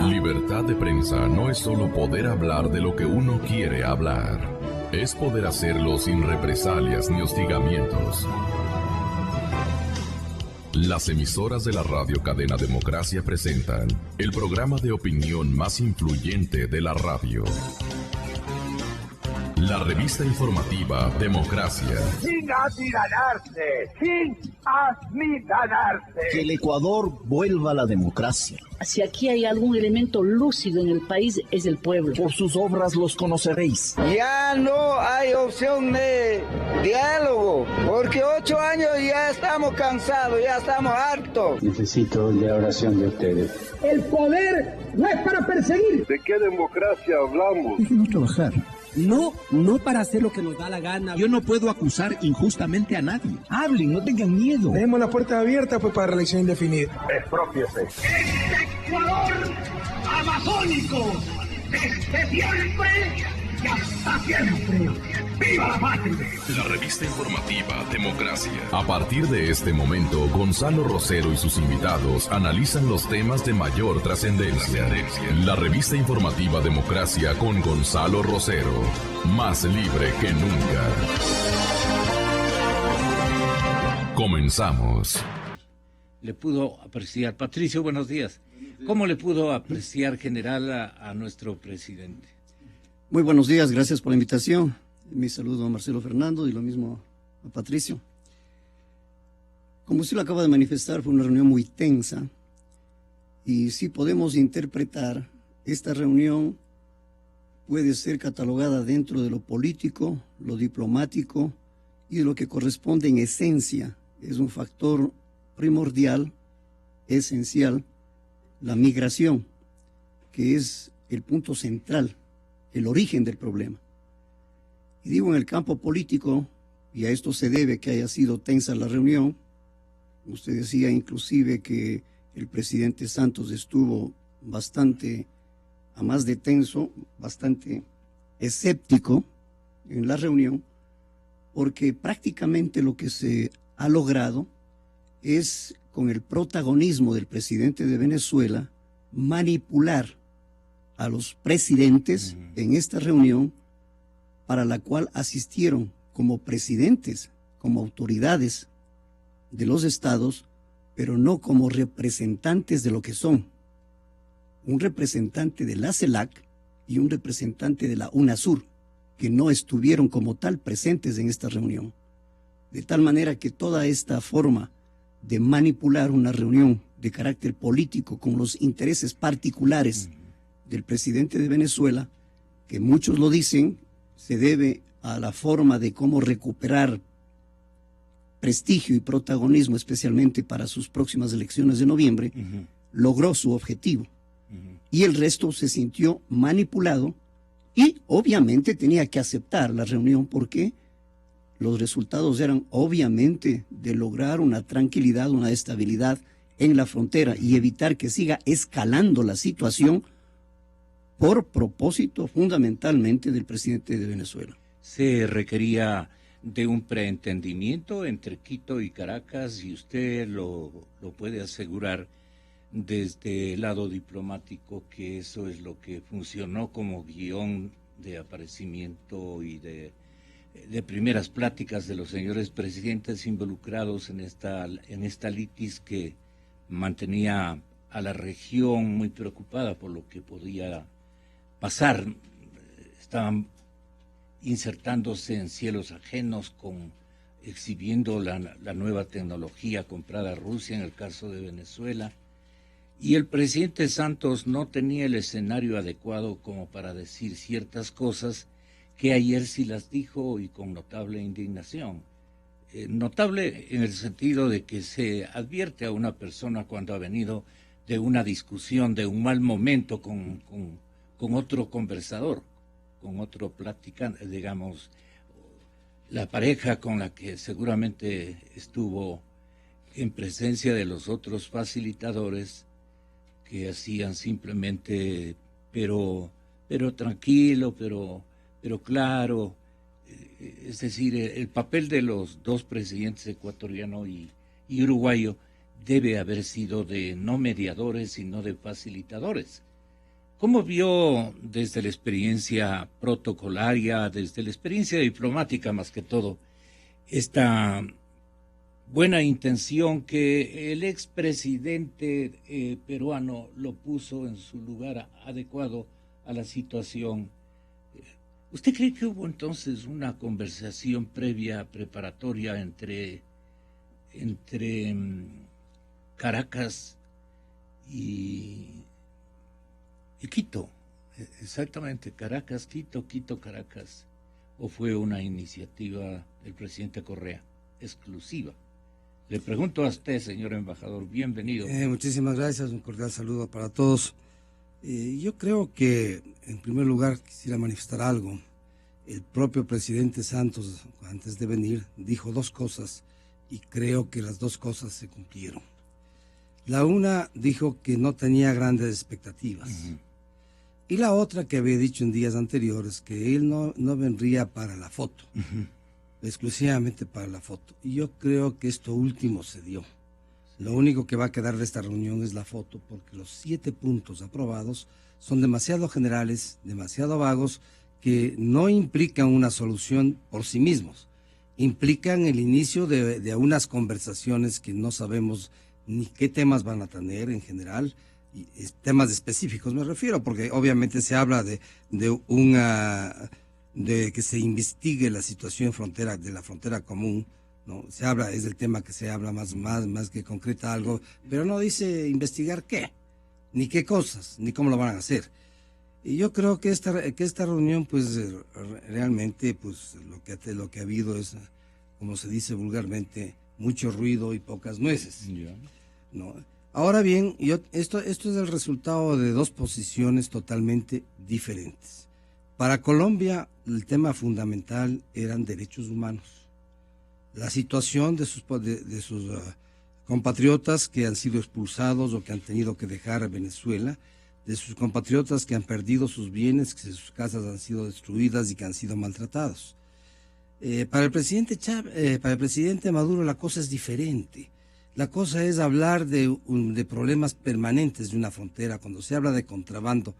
vida. Libertad de prensa no es solo poder hablar de lo que uno quiere hablar. Es poder hacerlo sin represalias ni hostigamientos. Las emisoras de la radio cadena Democracia presentan el programa de opinión más influyente de la radio. La revista informativa Democracia. Sin amilanarse, sin amilanarse. Que el Ecuador vuelva a la democracia. Si aquí hay algún elemento lúcido en el país, es el pueblo. Por sus obras los conoceréis. Ya no hay opción de diálogo, porque 8 años ya estamos cansados, ya estamos hartos. Necesito la oración de ustedes. El poder no es para perseguir. ¿De qué democracia hablamos? Déjenos trabajar. No para hacer lo que nos da la gana. Yo no puedo acusar injustamente a nadie. Hablen, no tengan miedo. Dejemos la puerta abierta pues para reelección indefinida. Expropiese. Este Ecuador amazónico, desde siempre y hasta siempre. ¡Viva la patria! La revista informativa Democracia. A partir de este momento, Gonzalo Rosero y sus invitados analizan los temas de mayor trascendencia. La revista informativa Democracia con Gonzalo Rosero. Más libre que nunca. Comenzamos. Le pudo apreciar, Patricio, buenos días. ¿Cómo le pudo apreciar, general, a nuestro presidente? Muy buenos días, gracias por la invitación. Mi saludo a Marcelo Fernando y lo mismo a Patricio. Como usted lo acaba de manifestar, fue una reunión muy tensa y sí podemos interpretar esta reunión puede ser catalogada dentro de lo político, lo diplomático y de lo que corresponde en esencia. Es un factor primordial, esencial, la migración, que es el punto central, el origen del problema. Y digo en el campo político, y a esto se debe que haya sido tensa la reunión. Usted decía inclusive que el presidente Santos estuvo bastante, a más de tenso, bastante escéptico en la reunión, porque prácticamente lo que se ha logrado es, con el protagonismo del presidente de Venezuela, manipular a los presidentes en esta reunión, para la cual asistieron como presidentes, como autoridades de los estados, pero no como representantes de lo que son. Un representante de la CELAC y un representante de la UNASUR, que no estuvieron como tal presentes en esta reunión. De tal manera que toda esta forma de manipular una reunión de carácter político con los intereses particulares del presidente de Venezuela, que muchos lo dicen, se debe a la forma de cómo recuperar prestigio y protagonismo, especialmente para sus próximas elecciones de noviembre, logró su objetivo. Y el resto se sintió manipulado y obviamente tenía que aceptar la reunión porque los resultados eran obviamente de lograr una tranquilidad, una estabilidad en la frontera y evitar que siga escalando la situación por propósito fundamentalmente del presidente de Venezuela. Se requería de un preentendimiento entre Quito y Caracas y usted lo puede asegurar desde el lado diplomático que eso es lo que funcionó como guión de aparecimiento y de primeras pláticas de los señores presidentes involucrados en esta litis que mantenía a la región muy preocupada por lo que podía pasar. Estaban insertándose en cielos ajenos, exhibiendo la nueva tecnología comprada a Rusia en el caso de Venezuela, y el presidente Santos no tenía el escenario adecuado como para decir ciertas cosas que ayer sí las dijo y con notable indignación. Notable en el sentido de que se advierte a una persona cuando ha venido de una discusión, de un mal momento con otro conversador, con otro platicante, digamos, la pareja con la que seguramente estuvo en presencia de los otros facilitadores que hacían simplemente, pero tranquilo, pero claro, es decir, el papel de los dos presidentes ecuatoriano y uruguayo debe haber sido de no mediadores, sino de facilitadores. ¿Cómo vio desde la experiencia protocolaria, desde la experiencia diplomática más que todo, esta buena intención que el expresidente peruano lo puso en su lugar adecuado a la situación? ¿Usted cree que hubo entonces una conversación previa, preparatoria entre Caracas y Quito? Exactamente, Caracas, Quito, Quito, Caracas. ¿O fue una iniciativa del presidente Correa exclusiva? Le pregunto a usted, señor embajador, bienvenido. Muchísimas gracias, un cordial saludo para todos. Yo creo que, en primer lugar, quisiera manifestar algo. El propio presidente Santos, antes de venir, dijo dos cosas y creo que las dos cosas se cumplieron. La una dijo que no tenía grandes expectativas. Y la otra que había dicho en días anteriores, que él no vendría para la foto, exclusivamente para la foto. Y yo creo que esto último se dio. Lo único que va a quedar de esta reunión es la foto, porque los 7 puntos aprobados son demasiado generales, demasiado vagos, que no implican una solución por sí mismos. Implican el inicio de unas conversaciones que no sabemos ni qué temas van a tener en general, y temas específicos me refiero, porque obviamente se habla de que se investigue la situación de la frontera común, ¿no? Se habla, es el tema que se habla más que concreta algo, pero no dice investigar qué, ni qué cosas, ni cómo lo van a hacer. Y yo creo que esta reunión, pues realmente, pues lo que ha habido es, como se dice vulgarmente, mucho ruido y pocas nueces, ¿no? Ahora bien, esto es el resultado de dos posiciones totalmente diferentes. Para Colombia, el tema fundamental eran derechos humanos. La situación de sus compatriotas que han sido expulsados o que han tenido que dejar Venezuela, de sus compatriotas que han perdido sus bienes, que sus casas han sido destruidas y que han sido maltratados. Para el presidente Maduro la cosa es diferente. La cosa es hablar de problemas permanentes de una frontera. Cuando se habla de contrabando,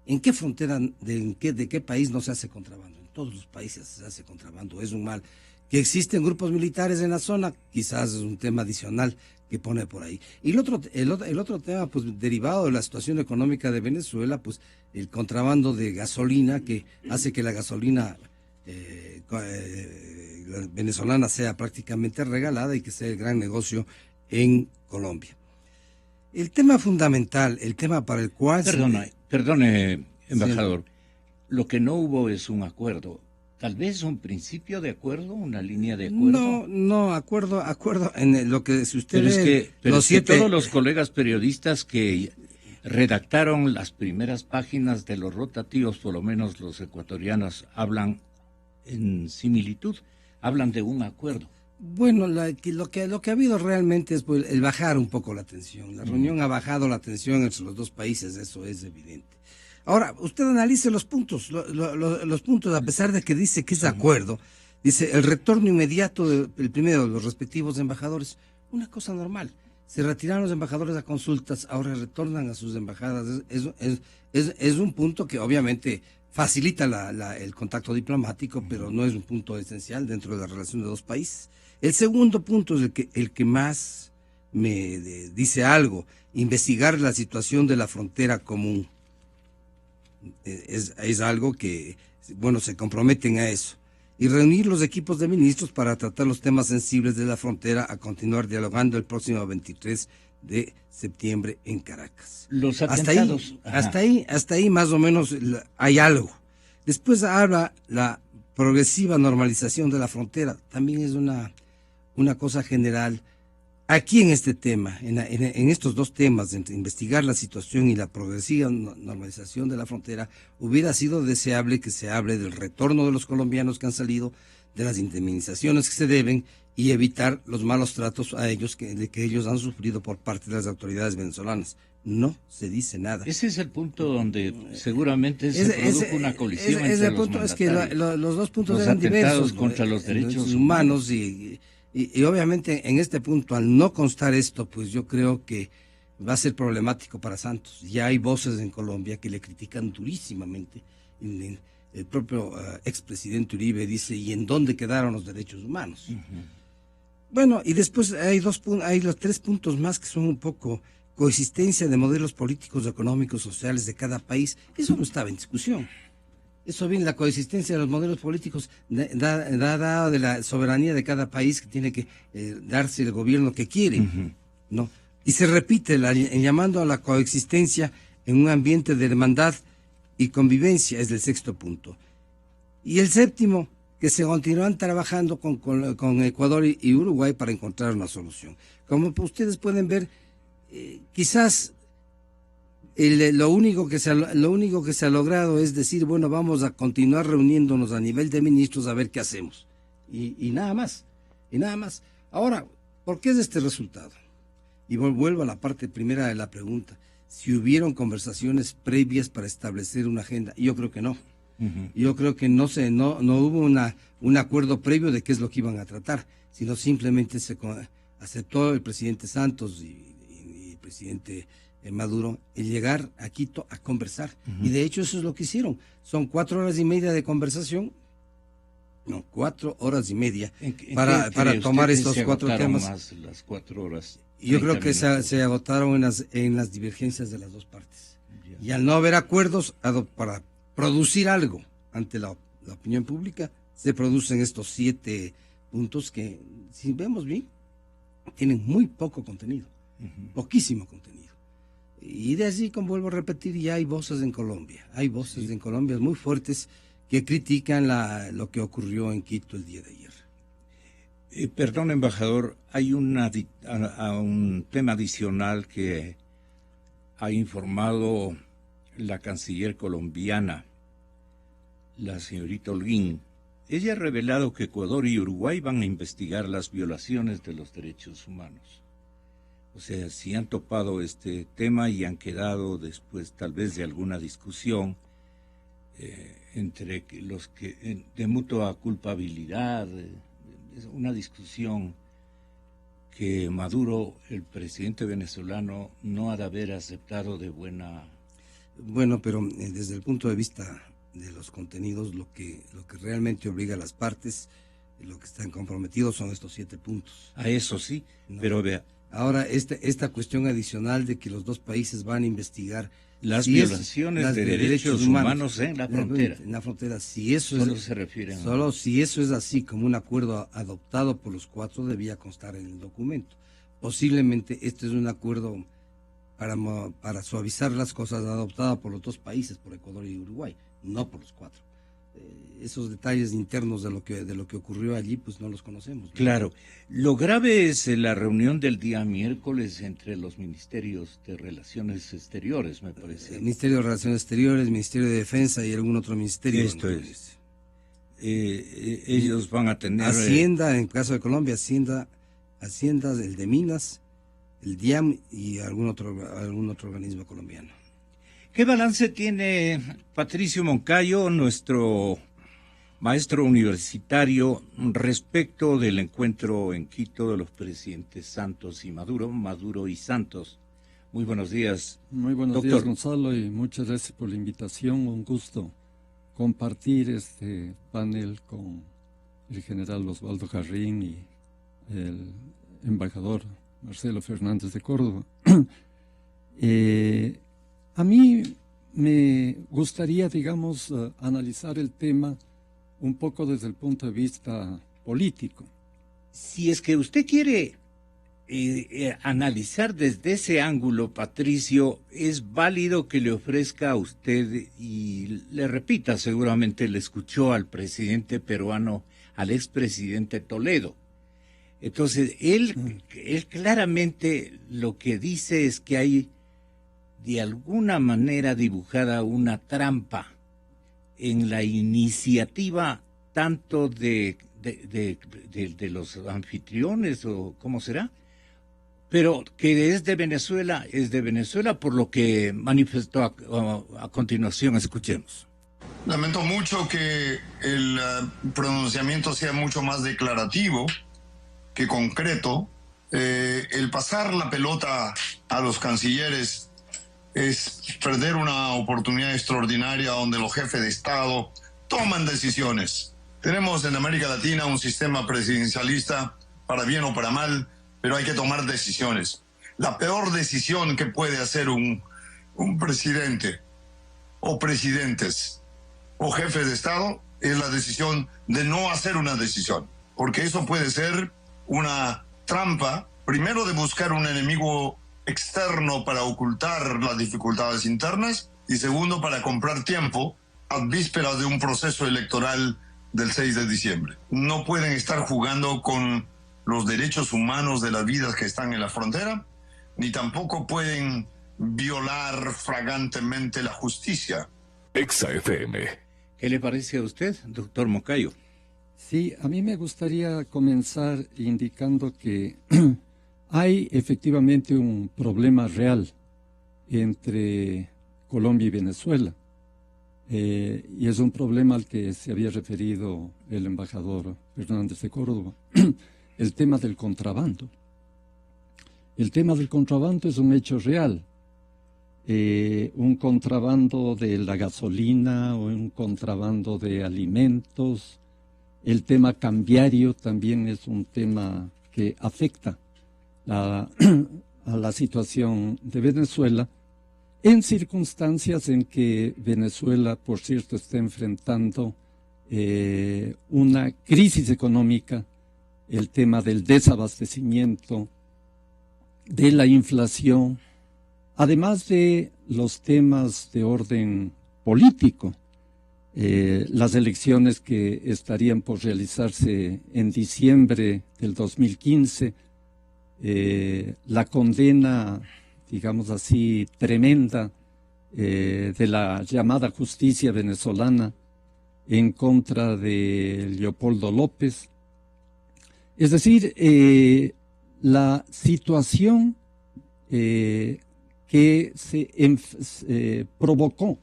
¿en qué frontera, de qué país no se hace contrabando? En todos los países se hace contrabando, es un mal. Que existen grupos militares en la zona, quizás es un tema adicional que pone por ahí. Y el otro tema, pues derivado de la situación económica de Venezuela, pues el contrabando de gasolina, que hace que la gasolina venezolana sea prácticamente regalada y que sea el gran negocio en Colombia. El tema fundamental, el tema para el cual... Perdone, embajador, sí. Lo que no hubo es un acuerdo. Tal vez un principio de acuerdo, una línea de acuerdo. No, acuerdo en lo que si usted pero es que todos los colegas periodistas que redactaron las primeras páginas de los rotativos, por lo menos los ecuatorianos, hablan en similitud, hablan de un acuerdo. Bueno, lo que ha habido realmente es pues, el bajar un poco la tensión. La reunión ha bajado la tensión entre los dos países, eso es evidente. Ahora, usted analice los puntos, los puntos, a pesar de que dice que es de acuerdo, dice el retorno inmediato del primero de los respectivos embajadores, una cosa normal. Se retiraron los embajadores a consultas, ahora retornan a sus embajadas. Es un punto que obviamente facilita el contacto diplomático, pero no es un punto esencial dentro de la relación de dos países. El segundo punto es el que más me dice algo, investigar la situación de la frontera común. Es algo que, bueno, se comprometen a eso. Y reunir los equipos de ministros para tratar los temas sensibles de la frontera, a continuar dialogando el próximo 23 de septiembre en Caracas. Los atentados. Hasta ahí más o menos hay algo. Después habla la progresiva normalización de la frontera, también es una cosa general. Aquí en este tema, en estos dos temas, entre investigar la situación y la progresiva normalización de la frontera, hubiera sido deseable que se hable del retorno de los colombianos que han salido, de las indemnizaciones que se deben y evitar los malos tratos a ellos que ellos han sufrido por parte de las autoridades venezolanas. No se dice nada. Ese es el punto donde seguramente se produjo una colisión entre los mandatarios. Es que los dos puntos eran diversos. Contra los derechos humanos y obviamente en este punto, al no constar esto, pues yo creo que va a ser problemático para Santos. Ya hay voces en Colombia que le critican durísimamente. El propio expresidente Uribe dice, ¿y en dónde quedaron los derechos humanos? Bueno, y después hay los 3 puntos más que son un poco coexistencia de modelos políticos, económicos, sociales de cada país. Eso no estaba en discusión. Eso viene, la coexistencia de los modelos políticos dada de la soberanía de cada país que tiene que darse el gobierno que quiere, ¿no? Y se repite llamando a la coexistencia en un ambiente de hermandad y convivencia, es el 6º punto. Y el 7º, que se continúan trabajando con Ecuador y Uruguay para encontrar una solución. Como ustedes pueden ver, quizás lo único que se ha logrado es decir, bueno, vamos a continuar reuniéndonos a nivel de ministros a ver qué hacemos. Y nada más, Ahora, ¿por qué es este resultado? Y vuelvo a la parte primera de la pregunta. Si hubieron conversaciones previas para establecer una agenda, yo creo que no. Yo creo que no hubo un acuerdo previo de qué es lo que iban a tratar, sino simplemente se aceptó el presidente Santos y el presidente Maduro el llegar a Quito a conversar. Y de hecho eso es lo que hicieron. Son 4 horas y media de conversación. No, 4 horas y media para tomar estos 4 temas. Más las 4 horas. Yo creo que se agotaron en las divergencias de las dos partes. Y al no haber acuerdos para producir algo ante la opinión pública, se producen estos 7 puntos que, si vemos bien, tienen muy poco contenido, poquísimo contenido. Y de allí, como vuelvo a repetir, ya hay voces en Colombia. Hay voces en Colombia muy fuertes que critican lo que ocurrió en Quito el día de ayer. Perdón, embajador, hay un tema adicional que ha informado la canciller colombiana, la señorita Holguín. Ella ha revelado que Ecuador y Uruguay van a investigar las violaciones de los derechos humanos. O sea, si han topado este tema y han quedado después tal vez de alguna discusión entre los que de mutua culpabilidad, es una discusión que Maduro, el presidente venezolano, no ha de haber aceptado de buena... Bueno, pero desde el punto de vista de los contenidos, lo que realmente obliga a las partes, lo que están comprometidos son estos 7 puntos. A eso sí, ¿no? Pero vea... Ahora, esta cuestión adicional de que los dos países van a investigar las violaciones de derechos humanos en la frontera. En la frontera, si eso solo se refiere solo si eso es así, como un acuerdo adoptado por los 4, debía constar en el documento. Posiblemente este es un acuerdo para suavizar las cosas adoptado por los 2 países, por Ecuador y Uruguay, no por los 4. Esos detalles internos de lo que ocurrió allí, pues no los conocemos, ¿no? Claro. Lo grave es la reunión del día miércoles entre los ministerios de Relaciones Exteriores, me parece. El Ministerio de Relaciones Exteriores, Ministerio de Defensa y algún otro ministerio. Esto es. Ellos van a tener... Hacienda, en caso de Colombia, Hacienda, el de Minas, el DIAM y algún otro organismo colombiano. ¿Qué balance tiene Patricio Moncayo, nuestro maestro universitario, respecto del encuentro en Quito de los presidentes Santos y Maduro y Santos? Muy buenos días. Muy buenos días, Gonzalo, y muchas gracias por la invitación. Un gusto compartir este panel con el general Osvaldo Jarrín y el embajador Marcelo Fernández de Córdoba. A mí me gustaría, digamos, analizar el tema un poco desde el punto de vista político. Si es que usted quiere analizar desde ese ángulo, Patricio, es válido que le ofrezca a usted y le repita, seguramente le escuchó al presidente peruano, al expresidente Toledo. Entonces, él claramente lo que dice es que hay de alguna manera dibujada una trampa en la iniciativa tanto de los anfitriones, o cómo será, pero que es de Venezuela por lo que manifestó a continuación. Escuchemos. Lamento mucho que el pronunciamiento sea mucho más declarativo que concreto. El pasar la pelota a los cancilleres es perder una oportunidad extraordinaria donde los jefes de Estado toman decisiones. Tenemos en América Latina un sistema presidencialista, para bien o para mal, pero hay que tomar decisiones. La peor decisión que puede hacer un presidente o presidentes o jefes de Estado es la decisión de no hacer una decisión, porque eso puede ser una trampa, primero de buscar un enemigo externo para ocultar las dificultades internas y segundo para comprar tiempo a vísperas de un proceso electoral del 6 de diciembre. No pueden estar jugando con los derechos humanos de las vidas que están en la frontera, ni tampoco pueden violar flagrantemente la justicia. Exa FM. ¿Qué le parece a usted, doctor Moncayo? Sí, a mí me gustaría comenzar indicando que hay efectivamente un problema real entre Colombia y Venezuela. Y es un problema al que se había referido el embajador Fernández de Córdoba. El tema del contrabando. El tema del contrabando es un hecho real. Un contrabando de la gasolina o un contrabando de alimentos. El tema cambiario también es un tema que afecta a la situación de Venezuela en circunstancias en que Venezuela, por cierto, está enfrentando una crisis económica, el tema del desabastecimiento, de la inflación, además de los temas de orden político. Las elecciones que estarían por realizarse en diciembre del 2015, la condena, digamos así, tremenda de la llamada justicia venezolana en contra de Leopoldo López. Es decir, la situación que se provocó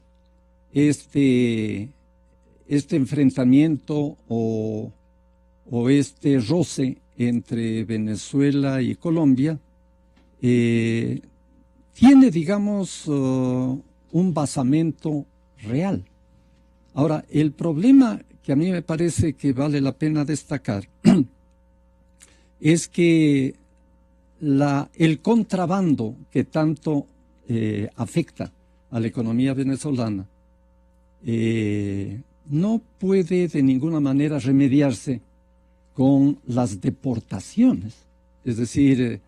este enfrentamiento o este roce entre Venezuela y Colombia tiene, digamos, un basamento real. Ahora, el problema que a mí me parece que vale la pena destacar es que el contrabando que tanto afecta a la economía venezolana no puede de ninguna manera remediarse con las deportaciones. Es decir,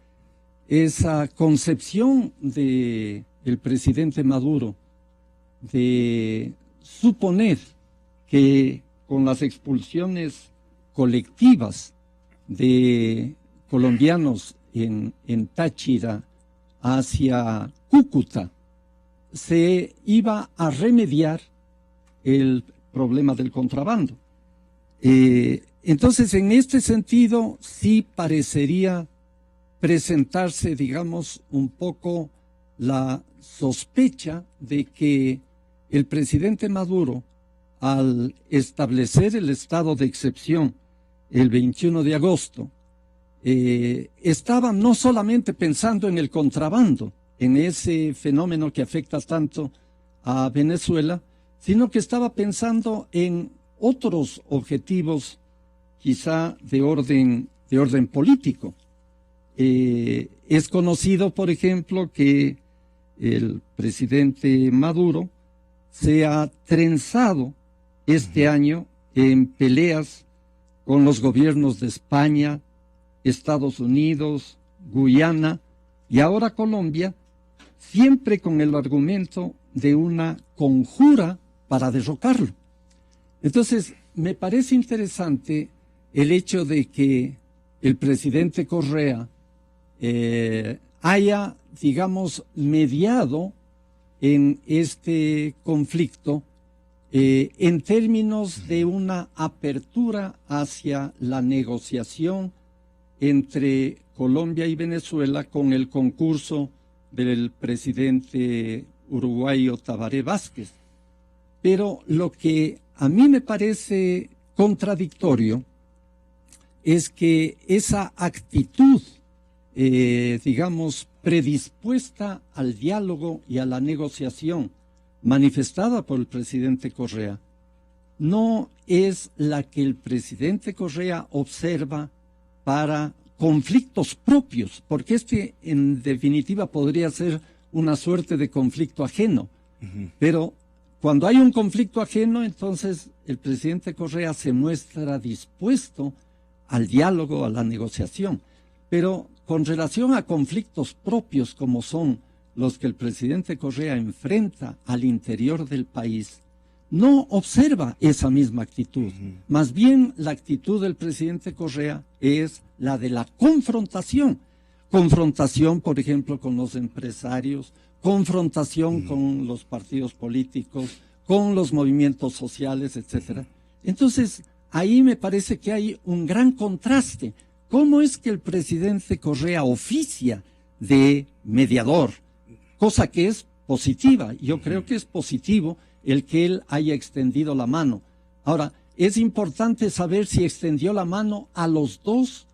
esa concepción del presidente Maduro de suponer que con las expulsiones colectivas de colombianos en Táchira hacia Cúcuta se iba a remediar el problema del contrabando. Entonces, en este sentido, sí parecería presentarse, digamos, un poco la sospecha de que el presidente Maduro, al establecer el estado de excepción el 21 de agosto, estaba no solamente pensando en el contrabando, en ese fenómeno que afecta tanto a Venezuela, sino que estaba pensando en otros objetivos, quizá de orden político. Es conocido, por ejemplo, que el presidente Maduro se ha trenzado este año en peleas con los gobiernos de España, Estados Unidos, Guyana y ahora Colombia, siempre con el argumento de una conjura para derrocarlo. Entonces, me parece interesante el hecho de que el presidente Correa haya, digamos, mediado en este conflicto en términos de una apertura hacia la negociación entre Colombia y Venezuela con el concurso del presidente uruguayo Tabaré Vázquez. Pero lo que a mí me parece contradictorio es que esa actitud digamos, predispuesta al diálogo y a la negociación manifestada por el presidente Correa, no es la que el presidente Correa observa para conflictos propios, porque en definitiva podría ser una suerte de conflicto ajeno. Pero cuando hay un conflicto ajeno, entonces el presidente Correa se muestra dispuesto al diálogo, a la negociación. Pero con relación a conflictos propios como son los que el presidente Correa enfrenta al interior del país, no observa esa misma actitud. Más bien la actitud del presidente Correa es la de la confrontación. Confrontación, por ejemplo, con los empresarios, confrontación con los partidos políticos, con los movimientos sociales, etcétera. Entonces, ahí me parece que hay un gran contraste. ¿Cómo es que el presidente Correa oficia de mediador? Cosa que es positiva. Yo creo que es positivo el que él haya extendido la mano. Ahora, es importante saber si extendió la mano a los dos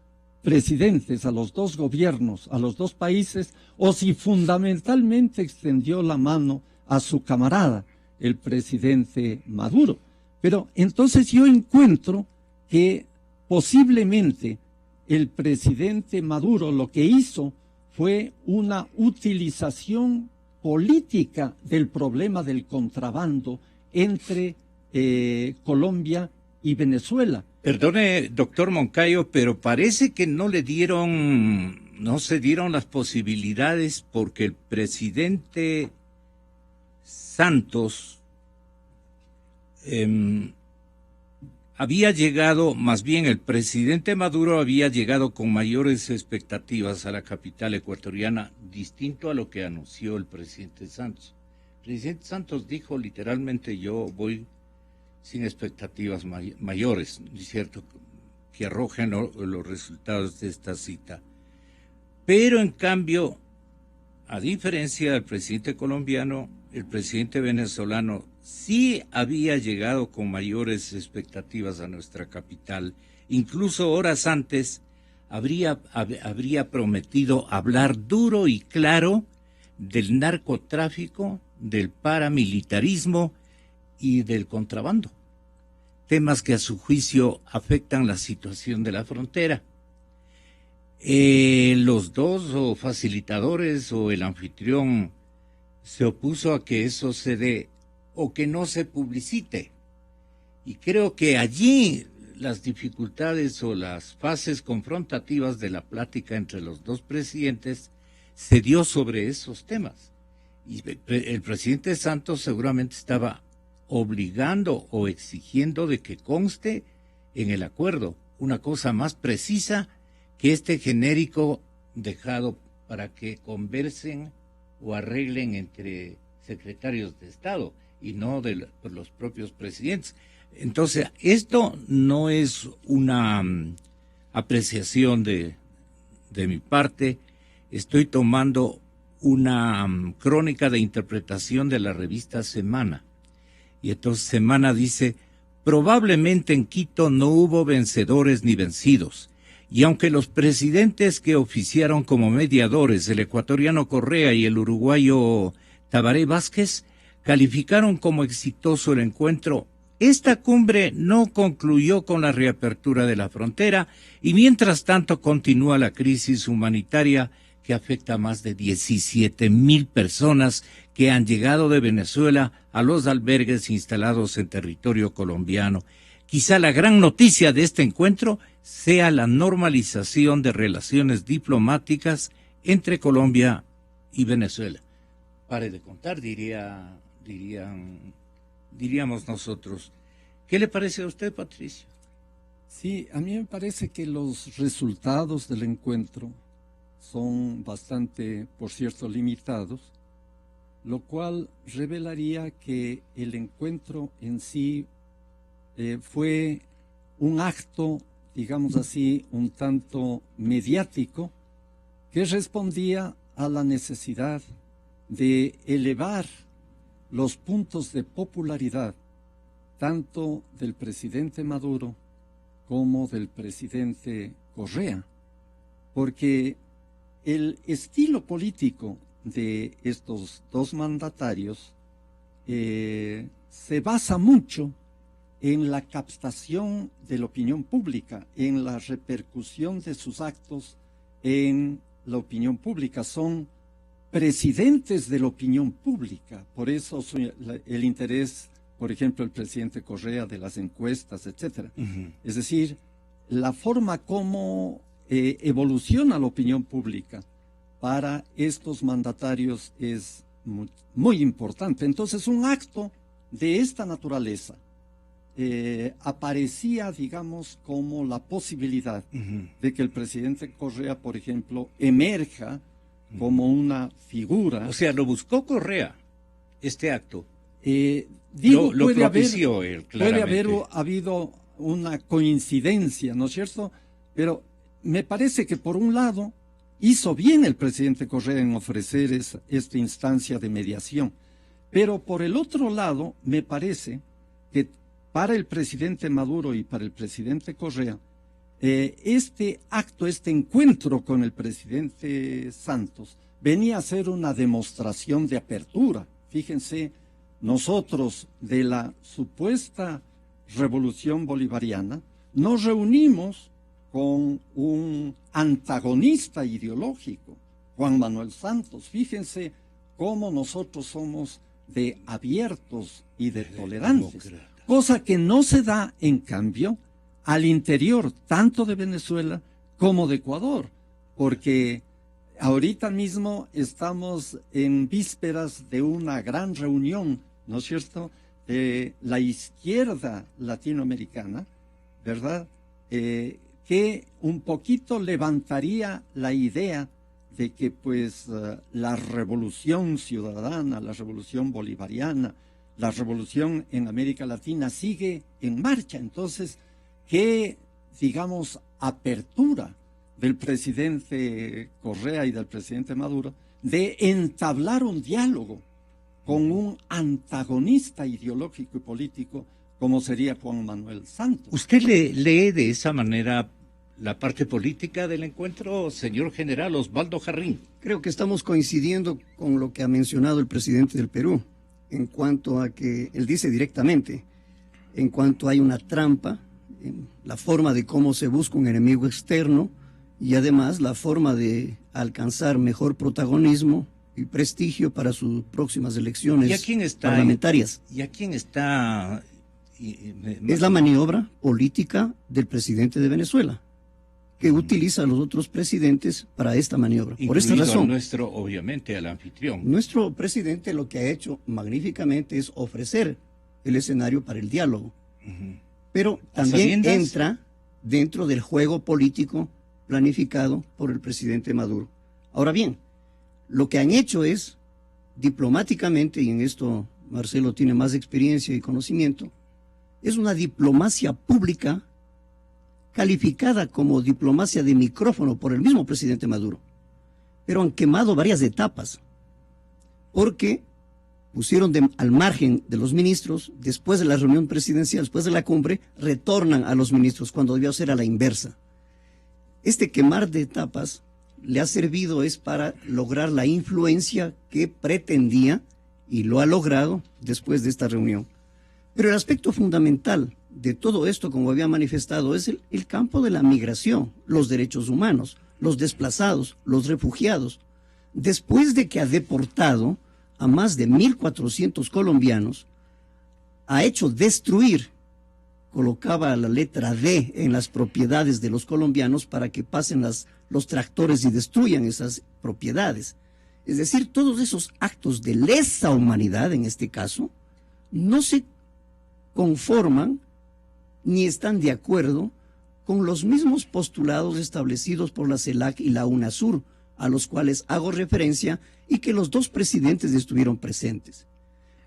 presidentes, a los dos gobiernos, a los dos países, o si fundamentalmente extendió la mano a su camarada, el presidente Maduro. Pero entonces yo encuentro que posiblemente el presidente Maduro lo que hizo fue una utilización política del problema del contrabando entre Colombia y Venezuela. Perdone, doctor Moncayo, pero parece que no se dieron las posibilidades porque el presidente Santos había llegado, más bien el presidente Maduro había llegado con mayores expectativas a la capital ecuatoriana, distinto a lo que anunció el presidente Santos. El presidente Santos dijo literalmente: yo voy sin expectativas mayores, ¿no es cierto?, que arrojen los resultados de esta cita. Pero en cambio, a diferencia del presidente colombiano, el presidente venezolano sí había llegado con mayores expectativas a nuestra capital. Incluso horas antes habría prometido hablar duro y claro del narcotráfico, del paramilitarismo y del contrabando, temas que a su juicio afectan la situación de la frontera. Los dos facilitadores o el anfitrión se opuso a que eso se dé o que no se publicite. Y creo que allí las dificultades o las fases confrontativas de la plática entre los dos presidentes se dio sobre esos temas. Y el presidente Santos seguramente estaba obligando o exigiendo de que conste en el acuerdo una cosa más precisa que este genérico dejado para que conversen o arreglen entre secretarios de Estado y no por los propios presidentes. Entonces, esto no es una apreciación de mi parte. Estoy tomando una crónica de interpretación de la revista Semana. Y entonces Semana dice: probablemente en Quito no hubo vencedores ni vencidos. Y aunque los presidentes que oficiaron como mediadores, el ecuatoriano Correa y el uruguayo Tabaré Vázquez, calificaron como exitoso el encuentro, esta cumbre no concluyó con la reapertura de la frontera y mientras tanto continúa la crisis humanitaria que afecta a más de 17,000 personas que han llegado de Venezuela a los albergues instalados en territorio colombiano. Quizá la gran noticia de este encuentro sea la normalización de relaciones diplomáticas entre Colombia y Venezuela. Pare de contar, diríamos nosotros. ¿Qué le parece a usted, Patricio? Sí, a mí me parece que los resultados del encuentro son bastante, por cierto, limitados, lo cual revelaría que el encuentro en sí fue un acto, digamos así, un tanto mediático, que respondía a la necesidad de elevar los puntos de popularidad tanto del presidente Maduro como del presidente Correa, porque el estilo político de estos dos mandatarios se basa mucho en la captación de la opinión pública, en la repercusión de sus actos en la opinión pública. Son presidentes de la opinión pública, por eso el interés, por ejemplo, el presidente Correa de las encuestas, etcétera. Es decir, la forma como evoluciona la opinión pública para estos mandatarios es muy importante. Entonces, un acto de esta naturaleza aparecía, digamos, como la posibilidad de que el presidente Correa, por ejemplo, emerja como una figura. O sea, lo buscó Correa, este acto. Digo, lo propició él, claramente. Puede haber habido una coincidencia, ¿no es cierto? Pero me parece que, por un lado, hizo bien el presidente Correa en ofrecer esta instancia de mediación. Pero por el otro lado, me parece que para el presidente Maduro y para el presidente Correa, este acto, este encuentro con el presidente Santos, venía a ser una demostración de apertura. Fíjense, nosotros de la supuesta revolución bolivariana nos reunimos con un antagonista ideológico, Juan Manuel Santos. Fíjense cómo nosotros somos de abiertos y de tolerantes, cosa que no se da, en cambio, al interior tanto de Venezuela como de Ecuador, porque ahorita mismo estamos en vísperas de una gran reunión, ¿no es cierto?, de la izquierda latinoamericana, ¿verdad?, que un poquito levantaría la idea de que pues la revolución ciudadana, la revolución bolivariana, la revolución en América Latina sigue en marcha. Entonces, qué, digamos, apertura del presidente Correa y del presidente Maduro de entablar un diálogo con un antagonista ideológico y político como sería Juan Manuel Santos. ¿Usted lee de esa manera la parte política del encuentro, señor general Osvaldo Jarrín? Creo que estamos coincidiendo con lo que ha mencionado el presidente del Perú, en cuanto a que él dice directamente, en cuanto hay una trampa, en la forma de cómo se busca un enemigo externo y además la forma de alcanzar mejor protagonismo y prestigio para sus próximas elecciones parlamentarias. ¿Y a quién está? Es la maniobra política del presidente de Venezuela, que utiliza a los otros presidentes para esta maniobra. Por esta razón, nuestro, obviamente, al anfitrión. Nuestro presidente lo que ha hecho magníficamente es ofrecer el escenario para el diálogo. Pero también entra dentro del juego político planificado por el presidente Maduro. Ahora bien, lo que han hecho es, diplomáticamente, y en esto Marcelo tiene más experiencia y conocimiento, es una diplomacia pública calificada como diplomacia de micrófono por el mismo presidente Maduro. Pero han quemado varias etapas, porque pusieron al margen de los ministros, después de la reunión presidencial, después de la cumbre, retornan a los ministros, cuando debió ser a la inversa. Este quemar de etapas le ha servido es para lograr la influencia que pretendía, y lo ha logrado después de esta reunión. Pero el aspecto fundamental de todo esto, como había manifestado, es el campo de la migración, los derechos humanos, los desplazados, los refugiados. Después de que ha deportado a más de 1.400 colombianos, ha hecho destruir, colocaba la letra D en las propiedades de los colombianos para que pasen los tractores y destruyan esas propiedades. Es decir, todos esos actos de lesa humanidad, en este caso, no se conforman ni están de acuerdo con los mismos postulados establecidos por la CELAC y la UNASUR, a los cuales hago referencia y que los dos presidentes estuvieron presentes.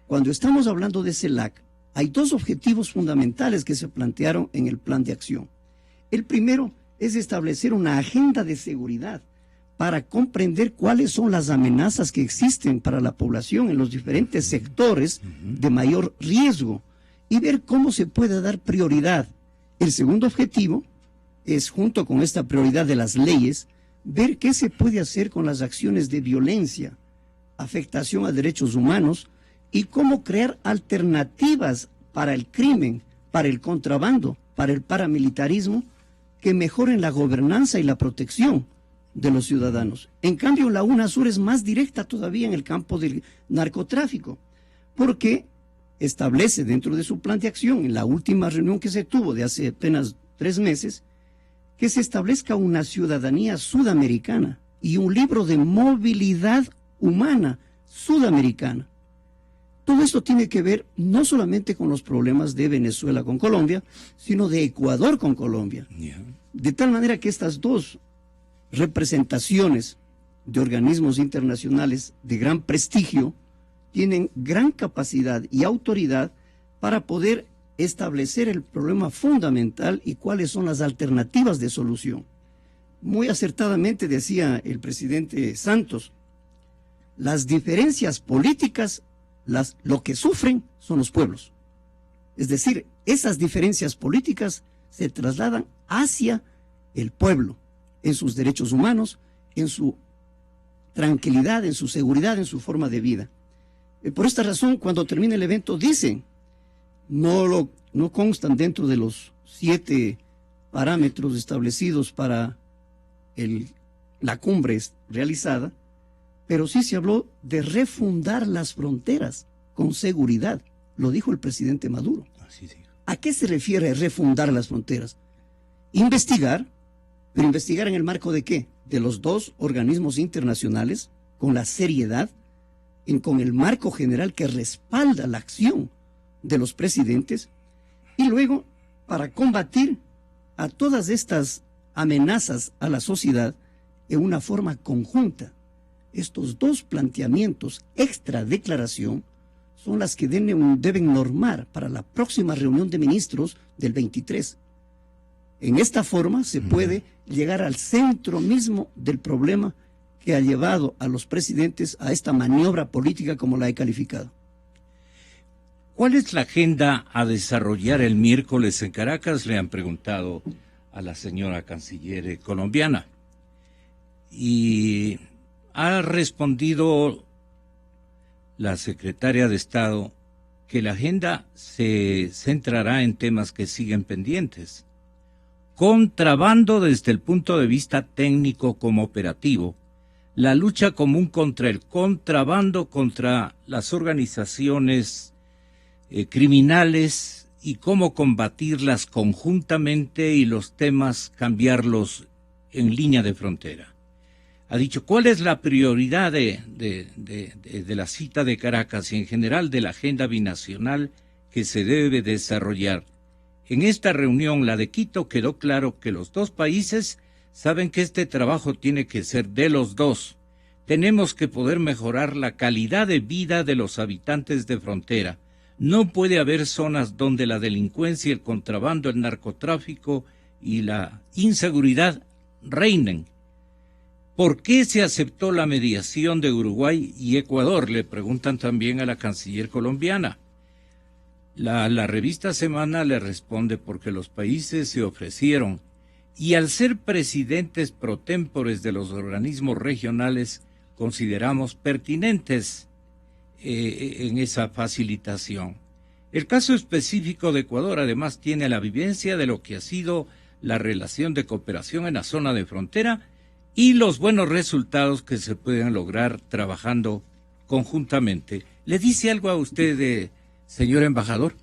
Cuando estamos hablando de CELAC, hay dos objetivos fundamentales que se plantearon en el plan de acción. El primero es establecer una agenda de seguridad para comprender cuáles son las amenazas que existen para la población en los diferentes sectores de mayor riesgo y ver cómo se puede dar prioridad. El segundo objetivo es, junto con esta prioridad de las leyes, ver qué se puede hacer con las acciones de violencia, afectación a derechos humanos y cómo crear alternativas para el crimen, para el contrabando, para el paramilitarismo, que mejoren la gobernanza y la protección de los ciudadanos. En cambio, la UNASUR es más directa todavía en el campo del narcotráfico, porque establece dentro de su plan de acción, en la última reunión que se tuvo de hace apenas 3 meses, que se establezca una ciudadanía sudamericana y un libro de movilidad humana sudamericana. Todo esto tiene que ver no solamente con los problemas de Venezuela con Colombia, sino de Ecuador con Colombia. De tal manera que estas dos representaciones de organismos internacionales de gran prestigio tienen gran capacidad y autoridad para poder establecer el problema fundamental y cuáles son las alternativas de solución. Muy acertadamente decía el presidente Santos, las diferencias políticas, lo que sufren son los pueblos. Es decir, esas diferencias políticas se trasladan hacia el pueblo, en sus derechos humanos, en su tranquilidad, en su seguridad, en su forma de vida. Por esta razón, cuando termina el evento, dicen, no constan dentro de los 7 parámetros establecidos para la cumbre realizada, pero sí se habló de refundar las fronteras con seguridad. Lo dijo el presidente Maduro. ¿A qué se refiere refundar las fronteras? Investigar, pero investigar en el marco de ¿qué? De los 2 organismos internacionales, con la seriedad, con el marco general que respalda la acción de los presidentes, y luego para combatir a todas estas amenazas a la sociedad en una forma conjunta. Estos 2 planteamientos extra declaración son las que deben normar para la próxima reunión de ministros del 23. En esta forma se puede llegar al centro mismo del problema que ha llevado a los presidentes a esta maniobra política como la he calificado. ¿Cuál es la agenda a desarrollar el miércoles en Caracas? Le han preguntado a la señora canciller colombiana. Y ha respondido la secretaria de Estado que la agenda se centrará en temas que siguen pendientes. Contrabando desde el punto de vista técnico como operativo, la lucha común contra el contrabando, contra las organizaciones criminales y cómo combatirlas conjuntamente y los temas cambiarlos en línea de frontera. Ha dicho, ¿cuál es la prioridad de la cita de Caracas y en general de la agenda binacional que se debe desarrollar? En esta reunión, la de Quito, quedó claro que los 2 países saben que este trabajo tiene que ser de los 2. Tenemos que poder mejorar la calidad de vida de los habitantes de frontera. No puede haber zonas donde la delincuencia, el contrabando, el narcotráfico y la inseguridad reinen. ¿Por qué se aceptó la mediación de Uruguay y Ecuador? Le preguntan también a la canciller colombiana. La revista Semana le responde porque los países se ofrecieron y al ser presidentes pro tempore de los organismos regionales consideramos pertinentes en esa facilitación. El caso específico de Ecuador además tiene la vivencia de lo que ha sido la relación de cooperación en la zona de frontera y los buenos resultados que se pueden lograr trabajando conjuntamente. ¿Le dice algo a usted, señor embajador?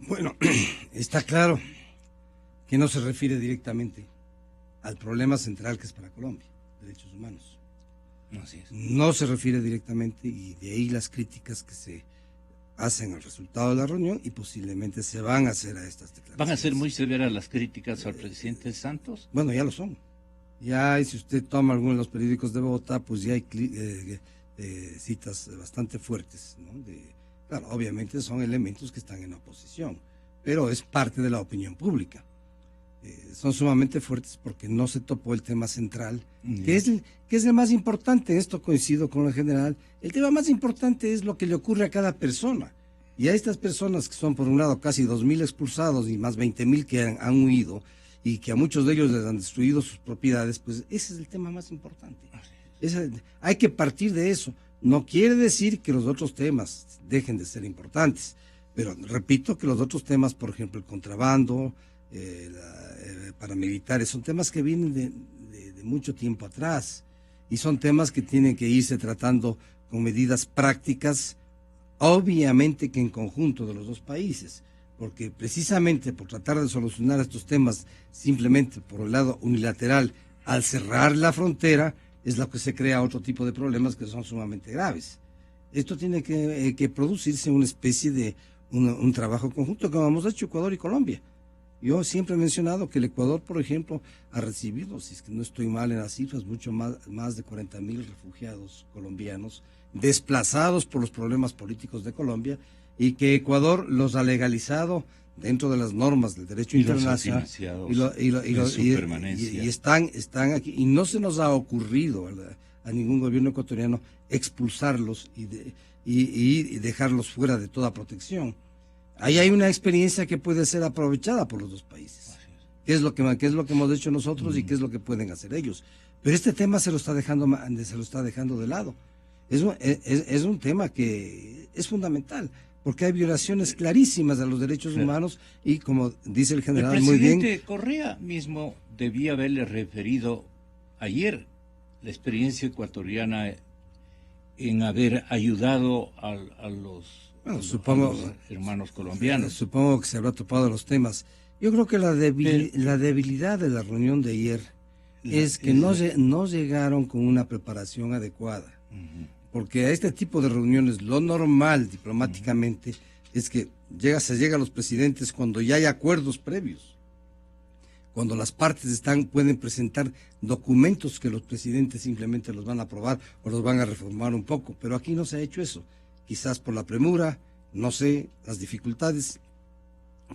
Bueno, está claro que no se refiere directamente al problema central que es para Colombia, derechos humanos. Así es. No se refiere directamente y de ahí las críticas que se hacen al resultado de la reunión y posiblemente se van a hacer a estas declaraciones. ¿Van a ser muy severas las críticas al presidente Santos? Bueno, ya lo son. Ya hay, si usted toma alguno de los periódicos de Bogotá, pues ya hay citas bastante fuertes, ¿no? Claro, obviamente son elementos que están en oposición, pero es parte de la opinión pública. Son sumamente fuertes porque no se topó el tema central, que es el más importante. En esto coincido con lo general. El tema más importante es lo que le ocurre a cada persona. Y a estas personas que son, por un lado, casi 2.000 expulsados y más 20.000 que han huido, y que a muchos de ellos les han destruido sus propiedades, pues ese es el tema más importante. Hay que partir de eso. No quiere decir que los otros temas dejen de ser importantes, pero repito que los otros temas, por ejemplo, el contrabando, paramilitares, son temas que vienen de mucho tiempo atrás y son temas que tienen que irse tratando con medidas prácticas, obviamente que en conjunto de los dos países, porque precisamente por tratar de solucionar estos temas simplemente por el lado unilateral, al cerrar la frontera, es lo que se crea otro tipo de problemas que son sumamente graves. Esto tiene que producirse una especie de un trabajo conjunto, como hemos hecho Ecuador y Colombia. Yo siempre he mencionado que el Ecuador, por ejemplo, ha recibido, si es que no estoy mal en las cifras, mucho más de 40.000 refugiados colombianos desplazados por los problemas políticos de Colombia, y que Ecuador los ha legalizado dentro de las normas del derecho internacional y están aquí, y no se nos ha ocurrido a ningún gobierno ecuatoriano expulsarlos y dejarlos fuera de toda protección. Ahí hay una experiencia que puede ser aprovechada por los dos países. ¿Qué es lo que hemos hecho nosotros y qué es lo que pueden hacer ellos? Pero este tema se lo está dejando de lado. Es un tema que es fundamental, porque hay violaciones clarísimas a los derechos humanos y, como dice el general muy bien... El presidente Correa mismo debía haberle referido ayer la experiencia ecuatoriana en haber ayudado a los hermanos colombianos. Supongo que se habrá topado los temas. Yo creo que la debilidad de la reunión de ayer es que no llegaron con una preparación adecuada. Porque a este tipo de reuniones lo normal diplomáticamente es que se llega a los presidentes cuando ya hay acuerdos previos, cuando las partes pueden presentar documentos que los presidentes simplemente los van a aprobar o los van a reformar un poco, pero aquí no se ha hecho eso, quizás por la premura, no sé, las dificultades.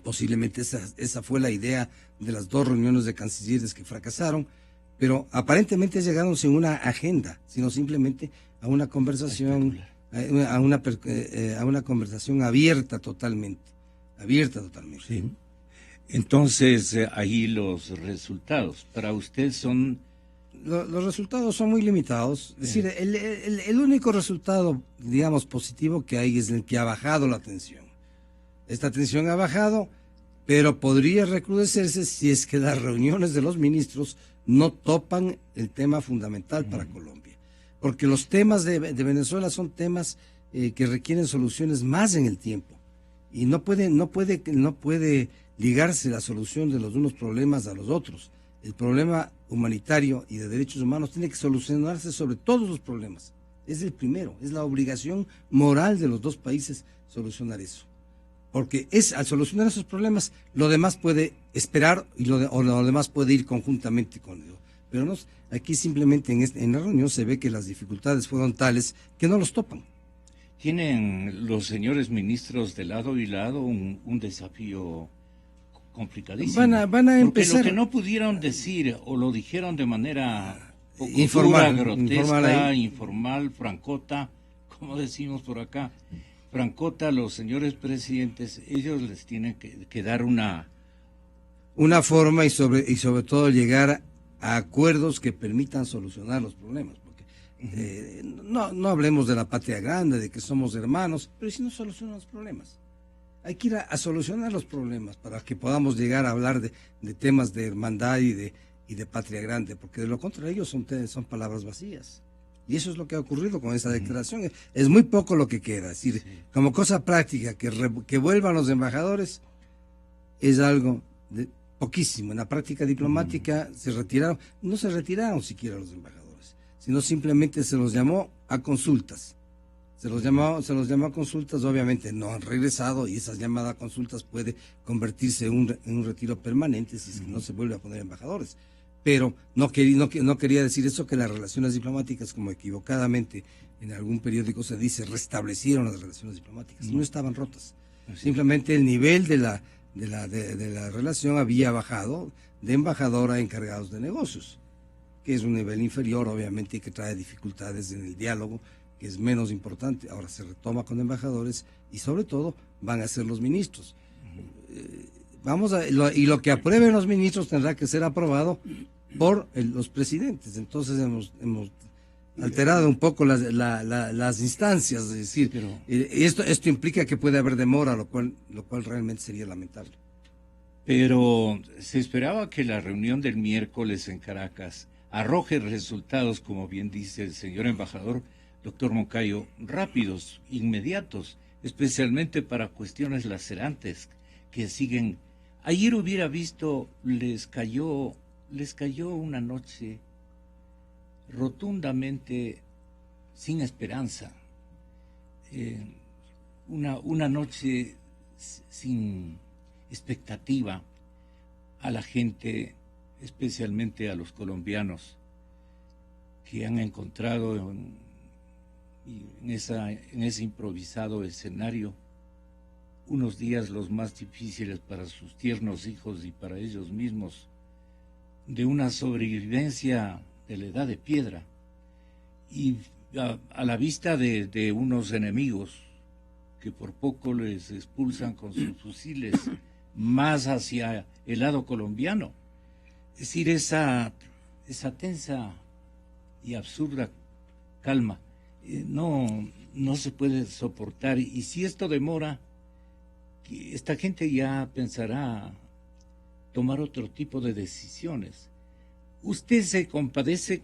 Posiblemente esa fue la idea de las dos reuniones de cancilleres que fracasaron, pero aparentemente llegaron sin una agenda, sino simplemente a una conversación, a una conversación abierta totalmente. Sí. Entonces, ahí los resultados para usted son... Los resultados son muy limitados. Es decir, el único resultado, digamos, positivo que hay es el que ha bajado la tensión. Esta tensión ha bajado, pero podría recrudecerse si es que las reuniones de los ministros no topan el tema fundamental para Colombia. Porque los temas de Venezuela son temas que requieren soluciones más en el tiempo. Y no puede ligarse la solución de los unos problemas a los otros. El problema humanitario y de derechos humanos tiene que solucionarse sobre todos los problemas. Es el primero, es la obligación moral de los dos países solucionar eso. Porque al solucionar esos problemas, lo demás puede esperar o lo demás puede ir conjuntamente con ello. Pero no, aquí simplemente en la reunión se ve que las dificultades fueron tales que no los topan. Tienen los señores ministros de lado y lado un desafío complicadísimo. Van a empezar. Porque lo que no pudieron decir o lo dijeron de manera informal, grotesca, informal, francota, como decimos por acá. Francota, los señores presidentes, ellos les tienen que dar una forma y sobre todo llegar a acuerdos que permitan solucionar los problemas. Porque no hablemos de la patria grande, de que somos hermanos, pero si no solucionan los problemas. Hay que ir a solucionar los problemas para que podamos llegar a hablar de temas de hermandad y de patria grande, porque de lo contrario son palabras vacías. Y eso es lo que ha ocurrido con esta declaración. Es muy poco lo que queda. Es decir, como cosa práctica, que vuelvan los embajadores es algo poquísimo. En la práctica diplomática no se retiraron siquiera los embajadores, sino simplemente se los llamó a consultas. Se los llamó a consultas, obviamente no han regresado, y esas llamadas a consultas puede convertirse en un retiro permanente si es que no se vuelve a poner embajadores. Pero no quería decir eso, que las relaciones diplomáticas, como equivocadamente en algún periódico se dice, restablecieron las relaciones diplomáticas. No estaban rotas. Simplemente el nivel de la relación había bajado de embajador a encargados de negocios, que es un nivel inferior, obviamente, y que trae dificultades en el diálogo, que es menos importante. Ahora se retoma con embajadores y sobre todo van a ser los ministros. y lo que aprueben los ministros tendrá que ser aprobado por los presidentes. Entonces hemos alterado un poco las instancias, es decir, esto implica que puede haber demora, lo cual realmente sería lamentable. Pero se esperaba que la reunión del miércoles en Caracas arroje resultados, como bien dice el señor embajador, doctor Moncayo, rápidos, inmediatos, especialmente para cuestiones lacerantes que siguen. Ayer hubiera visto, les cayó una noche rotundamente sin esperanza, una noche sin expectativa a la gente, especialmente a los colombianos, que han encontrado en ese improvisado escenario unos días los más difíciles para sus tiernos hijos y para ellos mismos, de una sobrevivencia de la edad de piedra, y a la vista de unos enemigos que por poco les expulsan con sus fusiles más hacia el lado colombiano. Es decir, esa tensa y absurda calma no se puede soportar, y si esto demora, esta gente ya pensará tomar otro tipo de decisiones. ¿Usted se compadece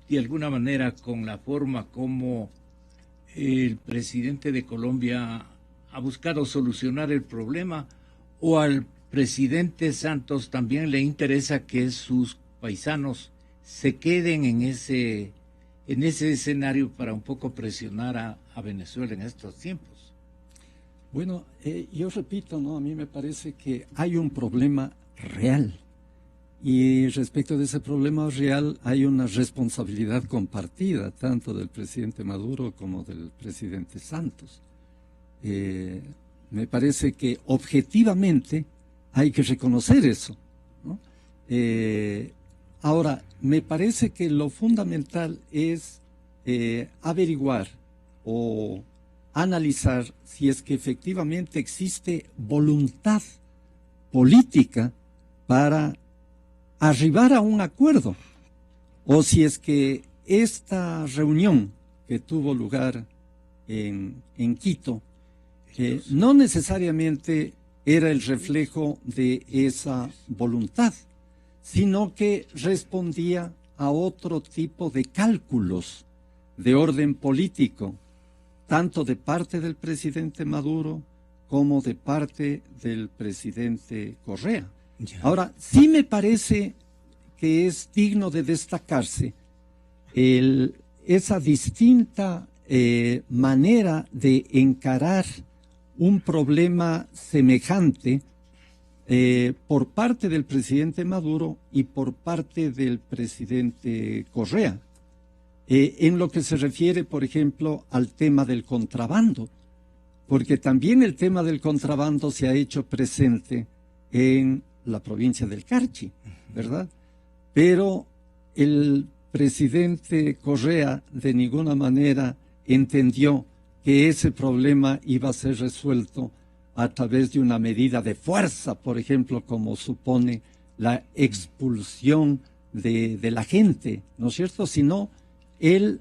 de alguna manera con la forma como el presidente de Colombia ha buscado solucionar el problema, o al presidente Santos también le interesa que sus paisanos se queden en ese escenario para un poco presionar a Venezuela en estos tiempos? Bueno, yo repito, ¿no? A mí me parece que hay un problema real, y respecto de ese problema real hay una responsabilidad compartida tanto del presidente Maduro como del presidente Santos. Me parece que objetivamente hay que reconocer eso, ¿no? Ahora, me parece que lo fundamental es averiguar o analizar si es que efectivamente existe voluntad política para arribar a un acuerdo, o si es que esta reunión que tuvo lugar en Quito no necesariamente era el reflejo de esa voluntad, sino que respondía a otro tipo de cálculos de orden político, tanto de parte del presidente Maduro como de parte del presidente Correa. Ahora, sí me parece que es digno de destacarse esa distinta manera de encarar un problema semejante por parte del presidente Maduro y por parte del presidente Correa. En lo que se refiere, por ejemplo, al tema del contrabando, porque también el tema del contrabando se ha hecho presente en la provincia del Carchi, ¿verdad? Pero el presidente Correa de ninguna manera entendió que ese problema iba a ser resuelto a través de una medida de fuerza, por ejemplo, como supone la expulsión de la gente, ¿no es cierto? Sino él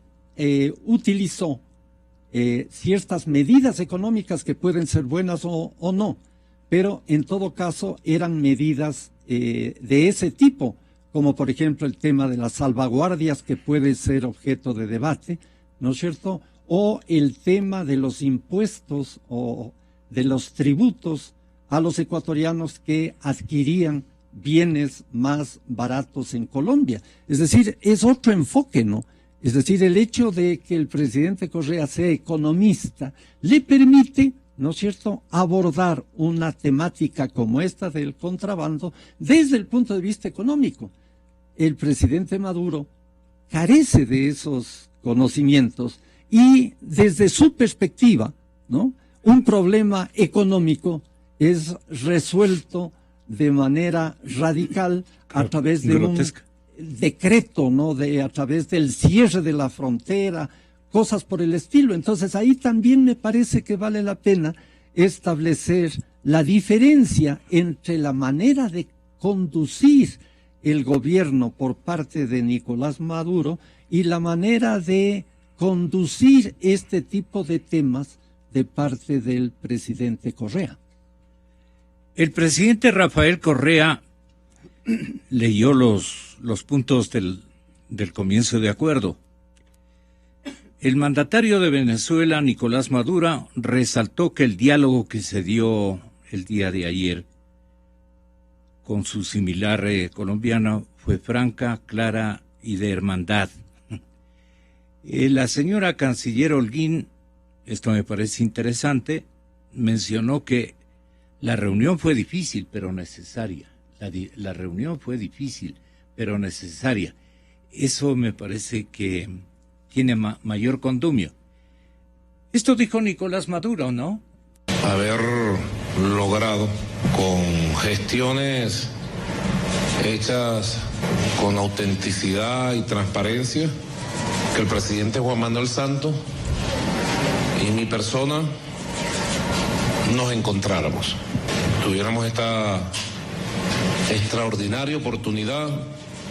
utilizó ciertas medidas económicas que pueden ser buenas o no, pero en todo caso eran medidas de ese tipo, como por ejemplo el tema de las salvaguardias, que puede ser objeto de debate, ¿no es cierto?, o el tema de los impuestos o de los tributos a los ecuatorianos que adquirían bienes más baratos en Colombia. Es decir, es otro enfoque, ¿no? Es decir, el hecho de que el presidente Correa sea economista le permite, ¿no es cierto?, abordar una temática como esta del contrabando desde el punto de vista económico. El presidente Maduro carece de esos conocimientos y desde su perspectiva, ¿no?, un problema económico es resuelto de manera radical a través de un decreto, ¿no?, a través del cierre de la frontera, cosas por el estilo. Entonces ahí también me parece que vale la pena establecer la diferencia entre la manera de conducir el gobierno por parte de Nicolás Maduro y la manera de conducir este tipo de temas de parte del presidente Correa. El presidente Rafael Correa leyó los puntos del comienzo de acuerdo. El mandatario de Venezuela, Nicolás Maduro, resaltó que el diálogo que se dio el día de ayer con su similar colombiano fue franca, clara y de hermandad. La señora canciller Holguín, esto me parece interesante, mencionó que la reunión fue difícil pero necesaria. La reunión fue difícil pero necesaria. Eso me parece que tiene mayor condumio. Esto dijo Nicolás Maduro, ¿no? Haber logrado con gestiones hechas con autenticidad y transparencia que el presidente Juan Manuel Santos y mi persona nos encontráramos. Tuviéramos esta extraordinaria oportunidad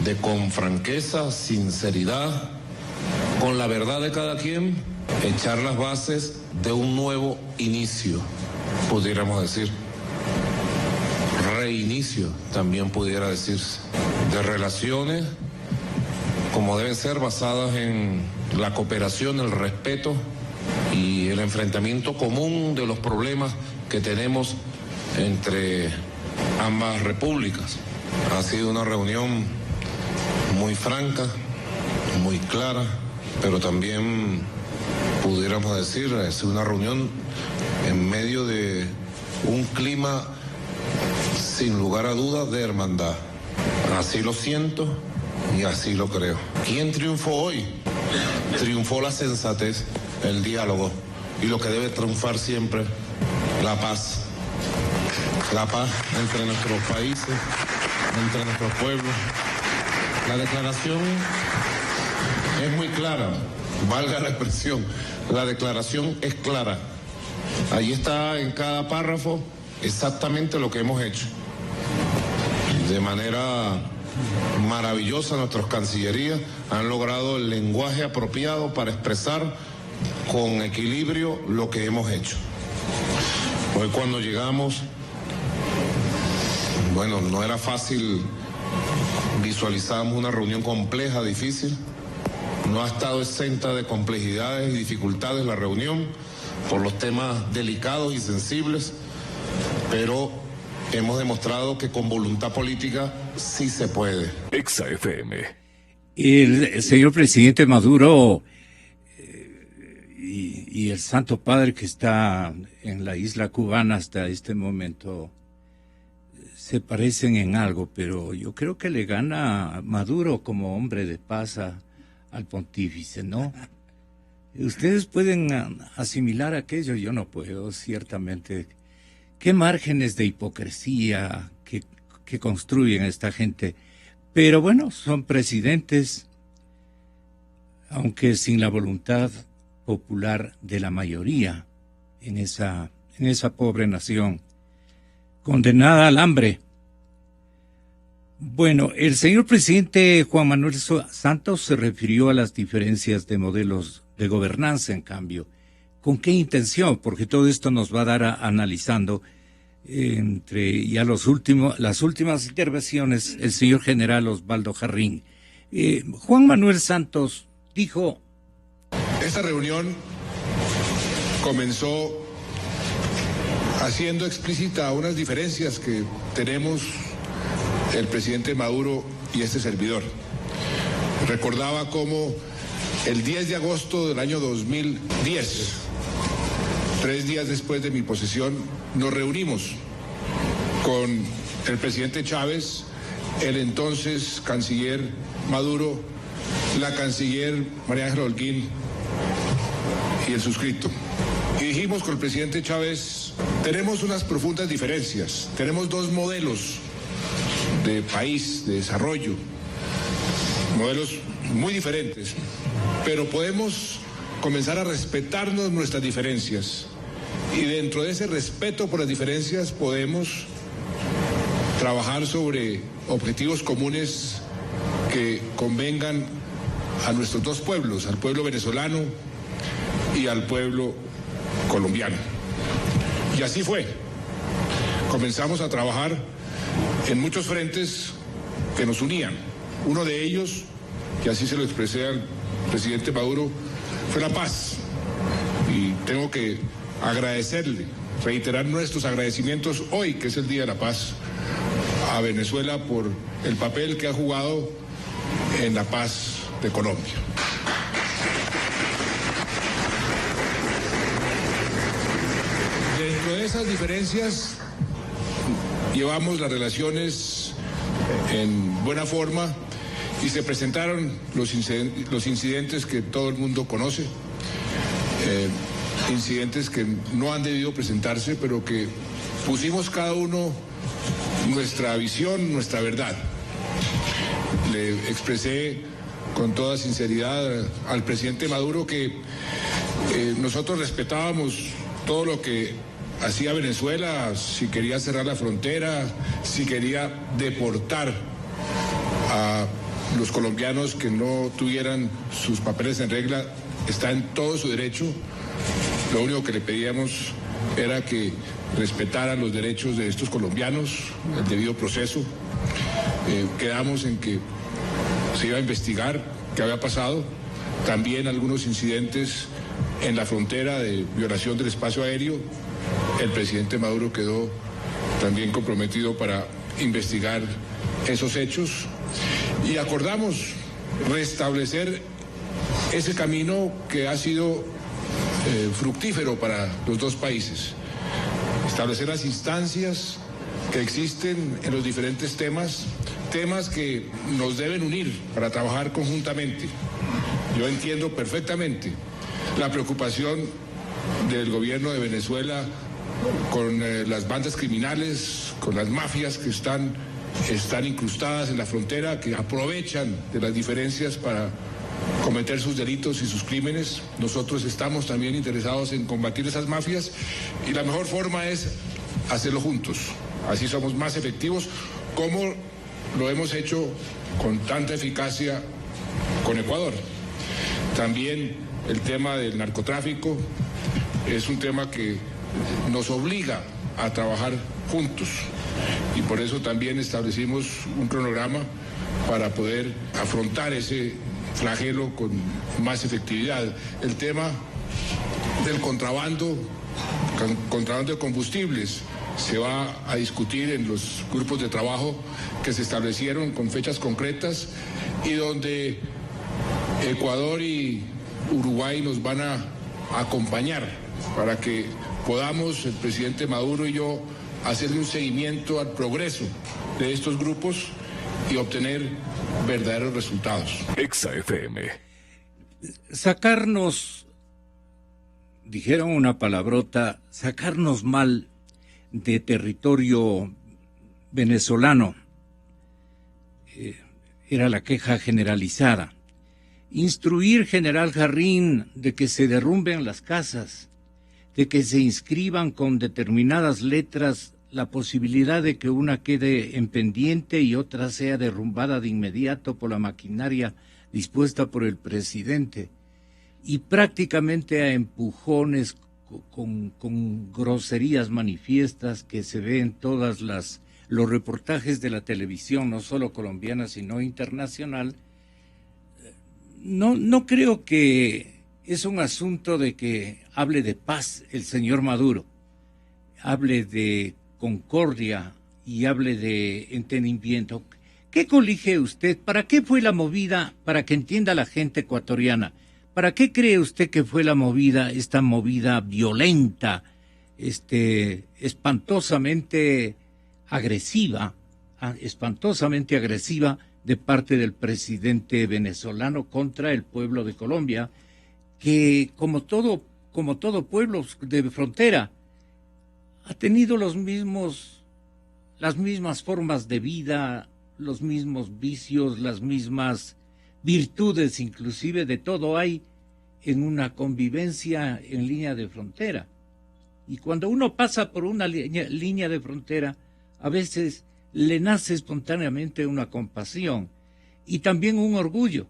de con franqueza, sinceridad, con la verdad de cada quien, echar las bases de un nuevo inicio, pudiéramos decir. Reinicio, también pudiera decirse, de relaciones como deben ser, basadas en la cooperación, el respeto y el enfrentamiento común de los problemas que tenemos entre ambas repúblicas. Ha sido una reunión muy franca, muy clara, pero también pudiéramos decir, es una reunión en medio de un clima sin lugar a dudas de hermandad. Así lo siento y así lo creo. ¿Quién triunfó hoy? Triunfó la sensatez, el diálogo y lo que debe triunfar siempre, la paz. La paz entre nuestros países, entre nuestros pueblos. La declaración es muy clara, valga la expresión, la declaración es clara. Ahí está en cada párrafo exactamente lo que hemos hecho. De manera maravillosa, nuestras cancillerías han logrado el lenguaje apropiado para expresar con equilibrio lo que hemos hecho. Hoy cuando llegamos, bueno, no era fácil, visualizábamos una reunión compleja, difícil. No ha estado exenta de complejidades y dificultades la reunión por los temas delicados y sensibles, pero hemos demostrado que con voluntad política sí se puede. Exa FM. El señor presidente Maduro y el Santo Padre que está en la isla cubana hasta este momento se parecen en algo, pero yo creo que le gana Maduro como hombre de paz al pontífice, ¿no? Ustedes pueden asimilar aquello, yo no puedo, ciertamente. ¿Qué márgenes de hipocresía que construyen esta gente? Pero bueno, son presidentes, aunque sin la voluntad popular de la mayoría en esa pobre nación, condenada al hambre. Bueno, el señor presidente Juan Manuel Santos se refirió a las diferencias de modelos de gobernanza, en cambio. ¿Con qué intención? Porque todo esto nos va a dar analizando entre ya las últimas intervenciones el señor general Osvaldo Jarrín. Juan Manuel Santos dijo: esta reunión comenzó haciendo explícita unas diferencias que tenemos el presidente Maduro y este servidor. Recordaba cómo el 10 de agosto del año 2010, 3 días después de mi posesión, nos reunimos con el presidente Chávez, el entonces canciller Maduro, la canciller María Ángela Holguín y el suscrito. Y dijimos con el presidente Chávez: tenemos unas profundas diferencias, tenemos dos modelos de país, de desarrollo, modelos muy diferentes, pero podemos comenzar a respetarnos nuestras diferencias Y dentro de ese respeto por las diferencias podemos trabajar sobre objetivos comunes que convengan a nuestros dos pueblos, al pueblo venezolano y al pueblo colombiano. Y así fue. Comenzamos a trabajar en muchos frentes que nos unían. Uno de ellos, y así se lo expresé al presidente Maduro, fue la paz. Y tengo que agradecerle, reiterar nuestros agradecimientos hoy, que es el Día de la Paz, a Venezuela por el papel que ha jugado en la paz de Colombia. Dentro de esas diferencias llevamos las relaciones en buena forma y se presentaron los incidentes que todo el mundo conoce, incidentes que no han debido presentarse, pero que pusimos cada uno nuestra visión, nuestra verdad. Le expresé con toda sinceridad al presidente Maduro que nosotros respetábamos todo lo que hacía Venezuela, si quería cerrar la frontera, si quería deportar a los colombianos que no tuvieran sus papeles en regla, está en todo su derecho. Lo único que le pedíamos era que respetaran los derechos de estos colombianos, el debido proceso. Quedamos en que se iba a investigar qué había pasado, también algunos incidentes en la frontera de violación del espacio aéreo. El presidente Maduro quedó también comprometido para investigar esos hechos y acordamos restablecer ese camino que ha sido fructífero para los dos países, establecer las instancias que existen en los diferentes temas que nos deben unir para trabajar conjuntamente. Yo entiendo perfectamente la preocupación del gobierno de Venezuela con las bandas criminales, con las mafias que están incrustadas en la frontera, que aprovechan de las diferencias para cometer sus delitos y sus crímenes. Nosotros estamos también interesados en combatir esas mafias y la mejor forma es hacerlo juntos. Así somos más efectivos, como lo hemos hecho con tanta eficacia con Ecuador. También el tema del narcotráfico es un tema que nos obliga a trabajar juntos y por eso también establecimos un cronograma para poder afrontar ese flagelo con más efectividad. El tema del contrabando de combustibles se va a discutir en los grupos de trabajo que se establecieron con fechas concretas y donde Ecuador y Uruguay nos van a acompañar para que podamos, el presidente Maduro y yo, hacerle un seguimiento al progreso de estos grupos y obtener verdaderos resultados. Exa FM. Sacarnos, dijeron una palabrota, sacarnos mal de territorio venezolano, era la queja generalizada. Instruir, general Jarrín, de que se derrumben las casas, de que se inscriban con determinadas letras la posibilidad de que una quede en pendiente y otra sea derrumbada de inmediato por la maquinaria dispuesta por el presidente, y prácticamente a empujones con groserías manifiestas que se ven en todos los reportajes de la televisión, no solo colombiana, sino internacional. No creo que es un asunto de que hable de paz el señor Maduro, hable de concordia y hable de entendimiento. ¿Qué colige usted? ¿Para qué fue la movida? Para que entienda la gente ecuatoriana. ¿Para qué cree usted que fue la movida, esta movida violenta, espantosamente agresiva de parte del presidente venezolano contra el pueblo de Colombia, que como todo pueblo de frontera ha tenido las mismas formas de vida, los mismos vicios, las mismas virtudes, inclusive de todo hay en una convivencia en línea de frontera. Y cuando uno pasa por una línea de frontera, a veces le nace espontáneamente una compasión y también un orgullo,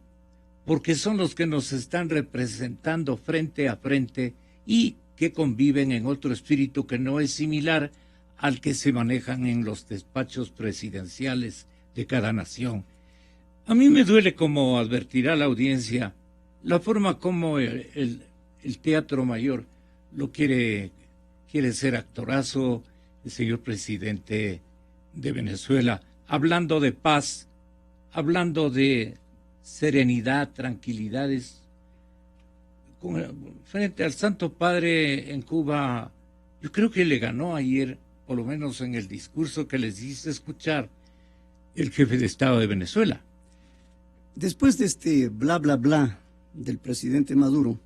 porque son los que nos están representando frente a frente y que conviven en otro espíritu que no es similar al que se manejan en los despachos presidenciales de cada nación. A mí me duele, como advertirá la audiencia, la forma como el Teatro Mayor lo quiere ser actorazo el señor presidente de Venezuela, hablando de paz, hablando de serenidad, tranquilidades. Frente al Santo Padre en Cuba, yo creo que le ganó ayer, por lo menos en el discurso que les hice escuchar, el jefe de Estado de Venezuela. Después de este bla bla bla del presidente Maduro,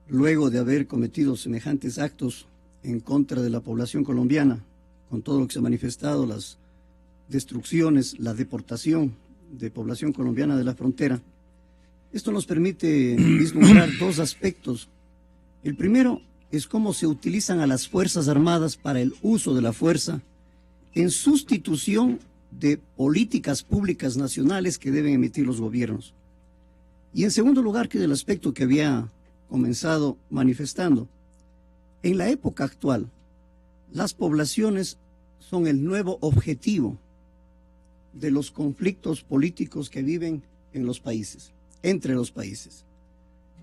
luego de haber cometido semejantes actos en contra de la población colombiana, con todo lo que se ha manifestado, las destrucciones, la deportación de población colombiana de la frontera, esto nos permite vislumbrar dos aspectos. El primero es cómo se utilizan a las Fuerzas Armadas para el uso de la fuerza en sustitución de políticas públicas nacionales que deben emitir los gobiernos. Y en segundo lugar, que del aspecto que había comenzado manifestando, en la época actual, las poblaciones son el nuevo objetivo de los conflictos políticos que viven en los países, entre los países.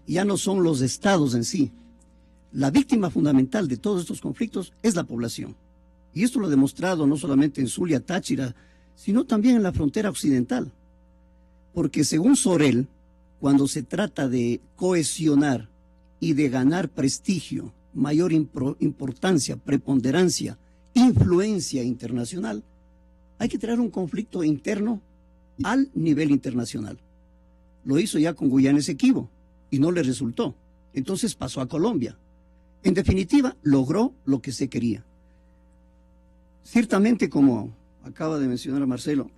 Ya no son los estados en sí. La víctima fundamental de todos estos conflictos es la población. Y esto lo ha demostrado no solamente en Zulia, Táchira, sino también en la frontera occidental. Porque según Sorel, cuando se trata de cohesionar y de ganar prestigio, mayor importancia, preponderancia, influencia internacional, hay que traer un conflicto interno al nivel internacional. Lo hizo ya con Guyana Esequibo y no le resultó. Entonces pasó a Colombia. En definitiva, logró lo que se quería. Ciertamente, como acaba de mencionar Marcelo,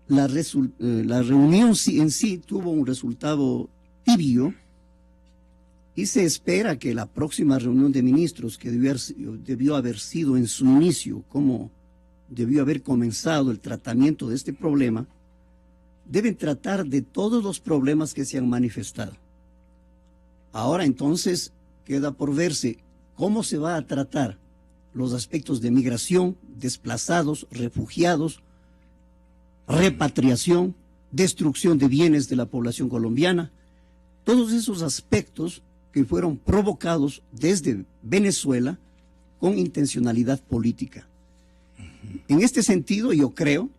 la reunión en sí tuvo un resultado tibio y se espera que la próxima reunión de ministros, que debió haber sido en su inicio, como debió haber comenzado el tratamiento de este problema, deben tratar de todos los problemas que se han manifestado. Ahora entonces queda por verse cómo se va a tratar los aspectos de migración, desplazados, refugiados, repatriación, destrucción de bienes de la población colombiana, todos esos aspectos que fueron provocados desde Venezuela con intencionalidad política. En este sentido, yo creo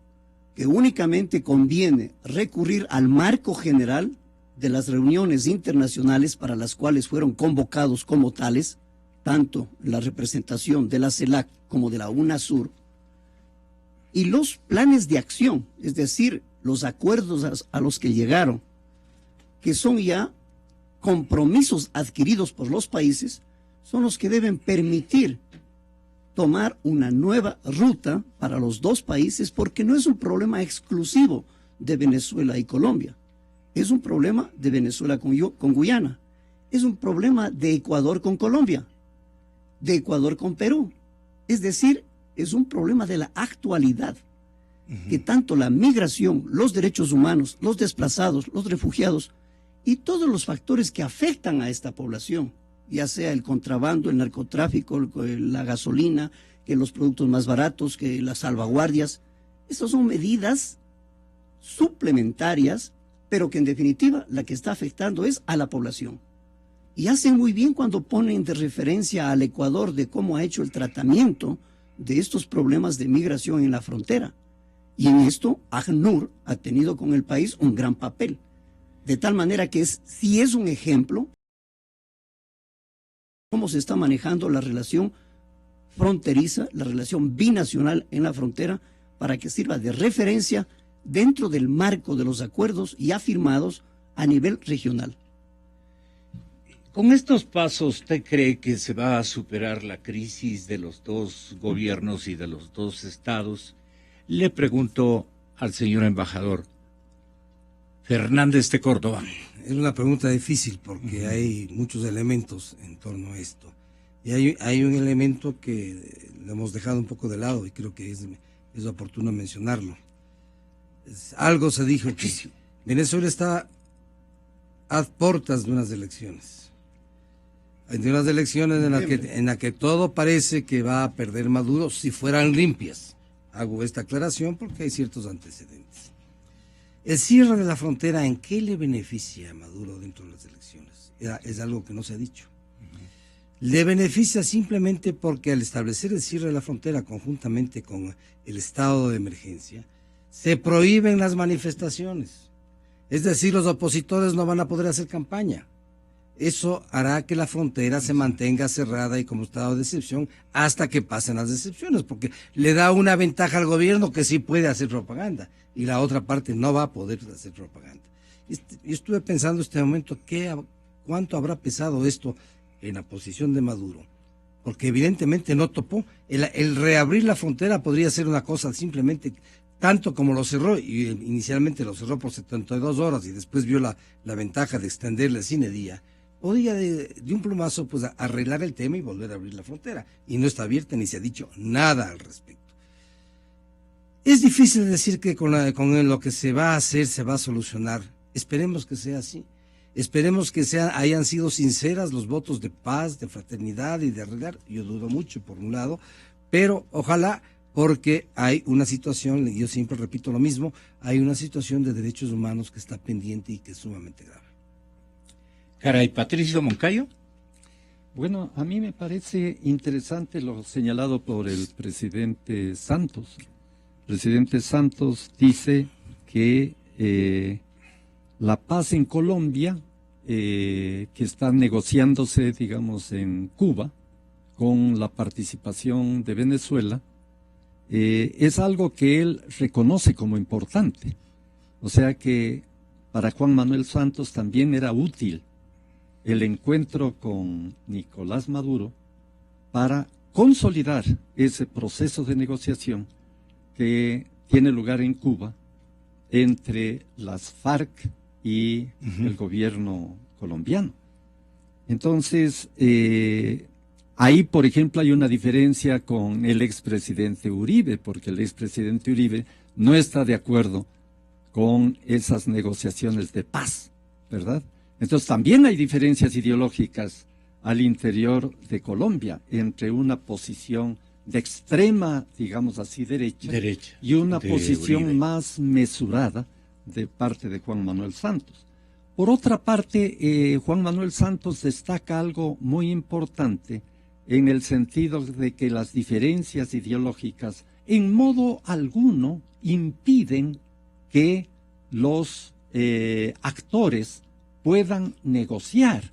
que únicamente conviene recurrir al marco general de las reuniones internacionales para las cuales fueron convocados como tales, tanto la representación de la CELAC como de la UNASUR, y los planes de acción, es decir, los acuerdos a los que llegaron, que son ya compromisos adquiridos por los países, son los que deben permitir tomar una nueva ruta para los dos países, porque no es un problema exclusivo de Venezuela y Colombia, es un problema de Venezuela con Guyana, es un problema de Ecuador con Colombia, de Ecuador con Perú, es decir, es un problema de la actualidad, que tanto la migración, los derechos humanos, los desplazados, los refugiados y todos los factores que afectan a esta población, ya sea el contrabando, el narcotráfico, la gasolina, que los productos más baratos, que las salvaguardias, estas son medidas suplementarias, pero que en definitiva la que está afectando es a la población. Y hacen muy bien cuando ponen de referencia al Ecuador de cómo ha hecho el tratamiento de estos problemas de migración en la frontera. Y en esto ACNUR ha tenido con el país un gran papel. De tal manera que sí es un ejemplo cómo se está manejando la relación fronteriza, la relación binacional en la frontera, para que sirva de referencia dentro del marco de los acuerdos ya firmados a nivel regional. Con estos pasos, ¿usted cree que se va a superar la crisis de los dos gobiernos y de los dos estados? Le pregunto al señor embajador Fernández de Córdoba. Es una pregunta difícil porque hay muchos elementos en torno a esto. Y hay un elemento que lo hemos dejado un poco de lado y creo que es oportuno mencionarlo. Algo se dijo que Venezuela está a puertas de unas elecciones. De unas elecciones en la que todo parece que va a perder Maduro si fueran limpias. Hago esta aclaración porque hay ciertos antecedentes. El cierre de la frontera, ¿en qué le beneficia a Maduro dentro de las elecciones? Es algo que no se ha dicho. Le beneficia simplemente porque al establecer el cierre de la frontera conjuntamente con el estado de emergencia, se prohíben las manifestaciones. Es decir, los opositores no van a poder hacer campaña. Eso hará que la frontera se mantenga cerrada y como estado de excepción hasta que pasen las excepciones, porque le da una ventaja al gobierno que sí puede hacer propaganda y la otra parte no va a poder hacer propaganda. Yo estuve pensando en este momento cuánto habrá pesado esto en la posición de Maduro, porque evidentemente no topó. El reabrir la frontera podría ser una cosa simplemente tanto como lo cerró, y inicialmente lo cerró por 72 horas y después vio la ventaja de extenderle sine día. Podía de un plumazo pues arreglar el tema y volver a abrir la frontera, y no está abierta ni se ha dicho nada al respecto. Es difícil decir que con lo que se va a hacer se va a solucionar. Esperemos que sea así. Esperemos que hayan sido sinceras los votos de paz, de fraternidad y de arreglar. Yo dudo mucho por un lado, pero ojalá, porque hay una situación, y yo siempre repito lo mismo, hay una situación de derechos humanos que está pendiente y que es sumamente grave. Caray, Patricio Moncayo. Bueno, a mí me parece interesante lo señalado por el presidente Santos. El presidente Santos dice que la paz en Colombia, que está negociándose, digamos, en Cuba, con la participación de Venezuela, es algo que él reconoce como importante. O sea que para Juan Manuel Santos también era útil el encuentro con Nicolás Maduro para consolidar ese proceso de negociación que tiene lugar en Cuba entre las FARC y el gobierno colombiano. Entonces, ahí, por ejemplo, hay una diferencia con el expresidente Uribe, porque el expresidente Uribe no está de acuerdo con esas negociaciones de paz, ¿verdad? Entonces, también hay diferencias ideológicas al interior de Colombia entre una posición de extrema, digamos así, derecha y una posición Uribe más mesurada de parte de Juan Manuel Santos. Por otra parte, Juan Manuel Santos destaca algo muy importante en el sentido de que las diferencias ideológicas en modo alguno impiden que los actores puedan negociar.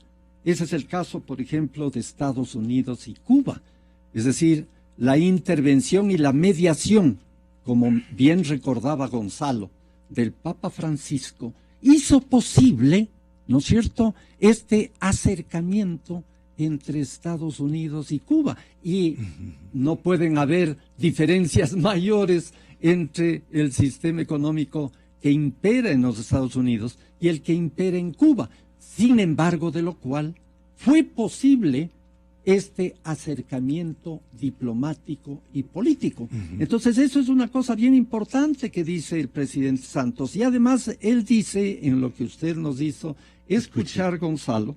Ese es el caso, por ejemplo, de Estados Unidos y Cuba. Es decir, la intervención y la mediación, como bien recordaba Gonzalo, del Papa Francisco, hizo posible, ¿no es cierto?, este acercamiento entre Estados Unidos y Cuba. Y no pueden haber diferencias mayores entre el sistema económico que impera en los Estados Unidos y el que impera en Cuba. Sin embargo, de lo cual fue posible este acercamiento diplomático y político. Entonces, eso es una cosa bien importante que dice el presidente Santos. Y además, él dice, en lo que usted nos hizo escuchar, Gonzalo,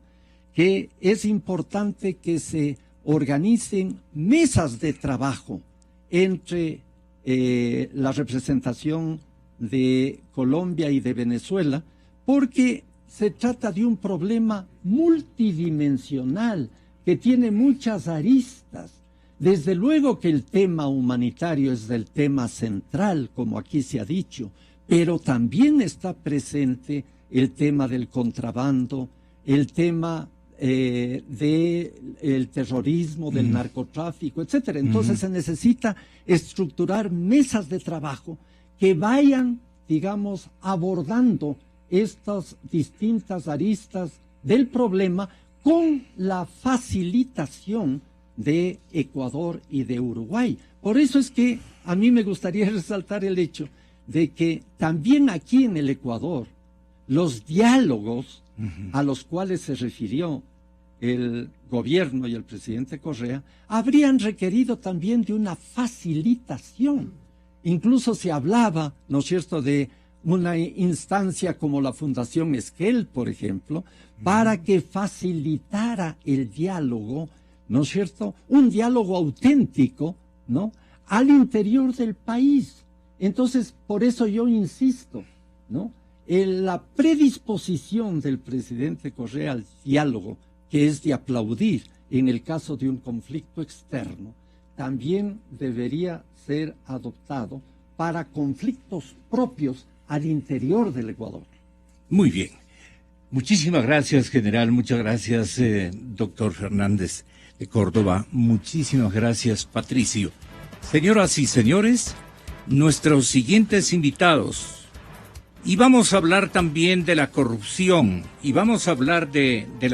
que es importante que se organicen mesas de trabajo entre la representación de Colombia y de Venezuela, porque se trata de un problema multidimensional que tiene muchas aristas. Desde luego que el tema humanitario es el tema central, como aquí se ha dicho, pero también está presente el tema del contrabando, el tema del terrorismo, del narcotráfico, etcétera. Entonces se necesita estructurar mesas de trabajo que vayan, digamos, abordando estas distintas aristas del problema con la facilitación de Ecuador y de Uruguay. Por eso es que a mí me gustaría resaltar el hecho de que también aquí en el Ecuador, los diálogos a los cuales se refirió el gobierno y el presidente Correa habrían requerido también de una facilitación. Incluso se hablaba, ¿no es cierto?, de una instancia como la Fundación Esquel, por ejemplo, para que facilitara el diálogo, ¿no es cierto?, un diálogo auténtico, ¿no?, al interior del país. Entonces, por eso yo insisto, ¿no?, en la predisposición del presidente Correa al diálogo, que es de aplaudir en el caso de un conflicto externo, también debería ser adoptado para conflictos propios al interior del Ecuador. Muy bien. Muchísimas gracias, general. Muchas gracias, doctor Fernández de Córdoba. Muchísimas gracias, Patricio. Señoras y señores, nuestros siguientes invitados. Y vamos a hablar también de la corrupción. Y vamos a hablar de la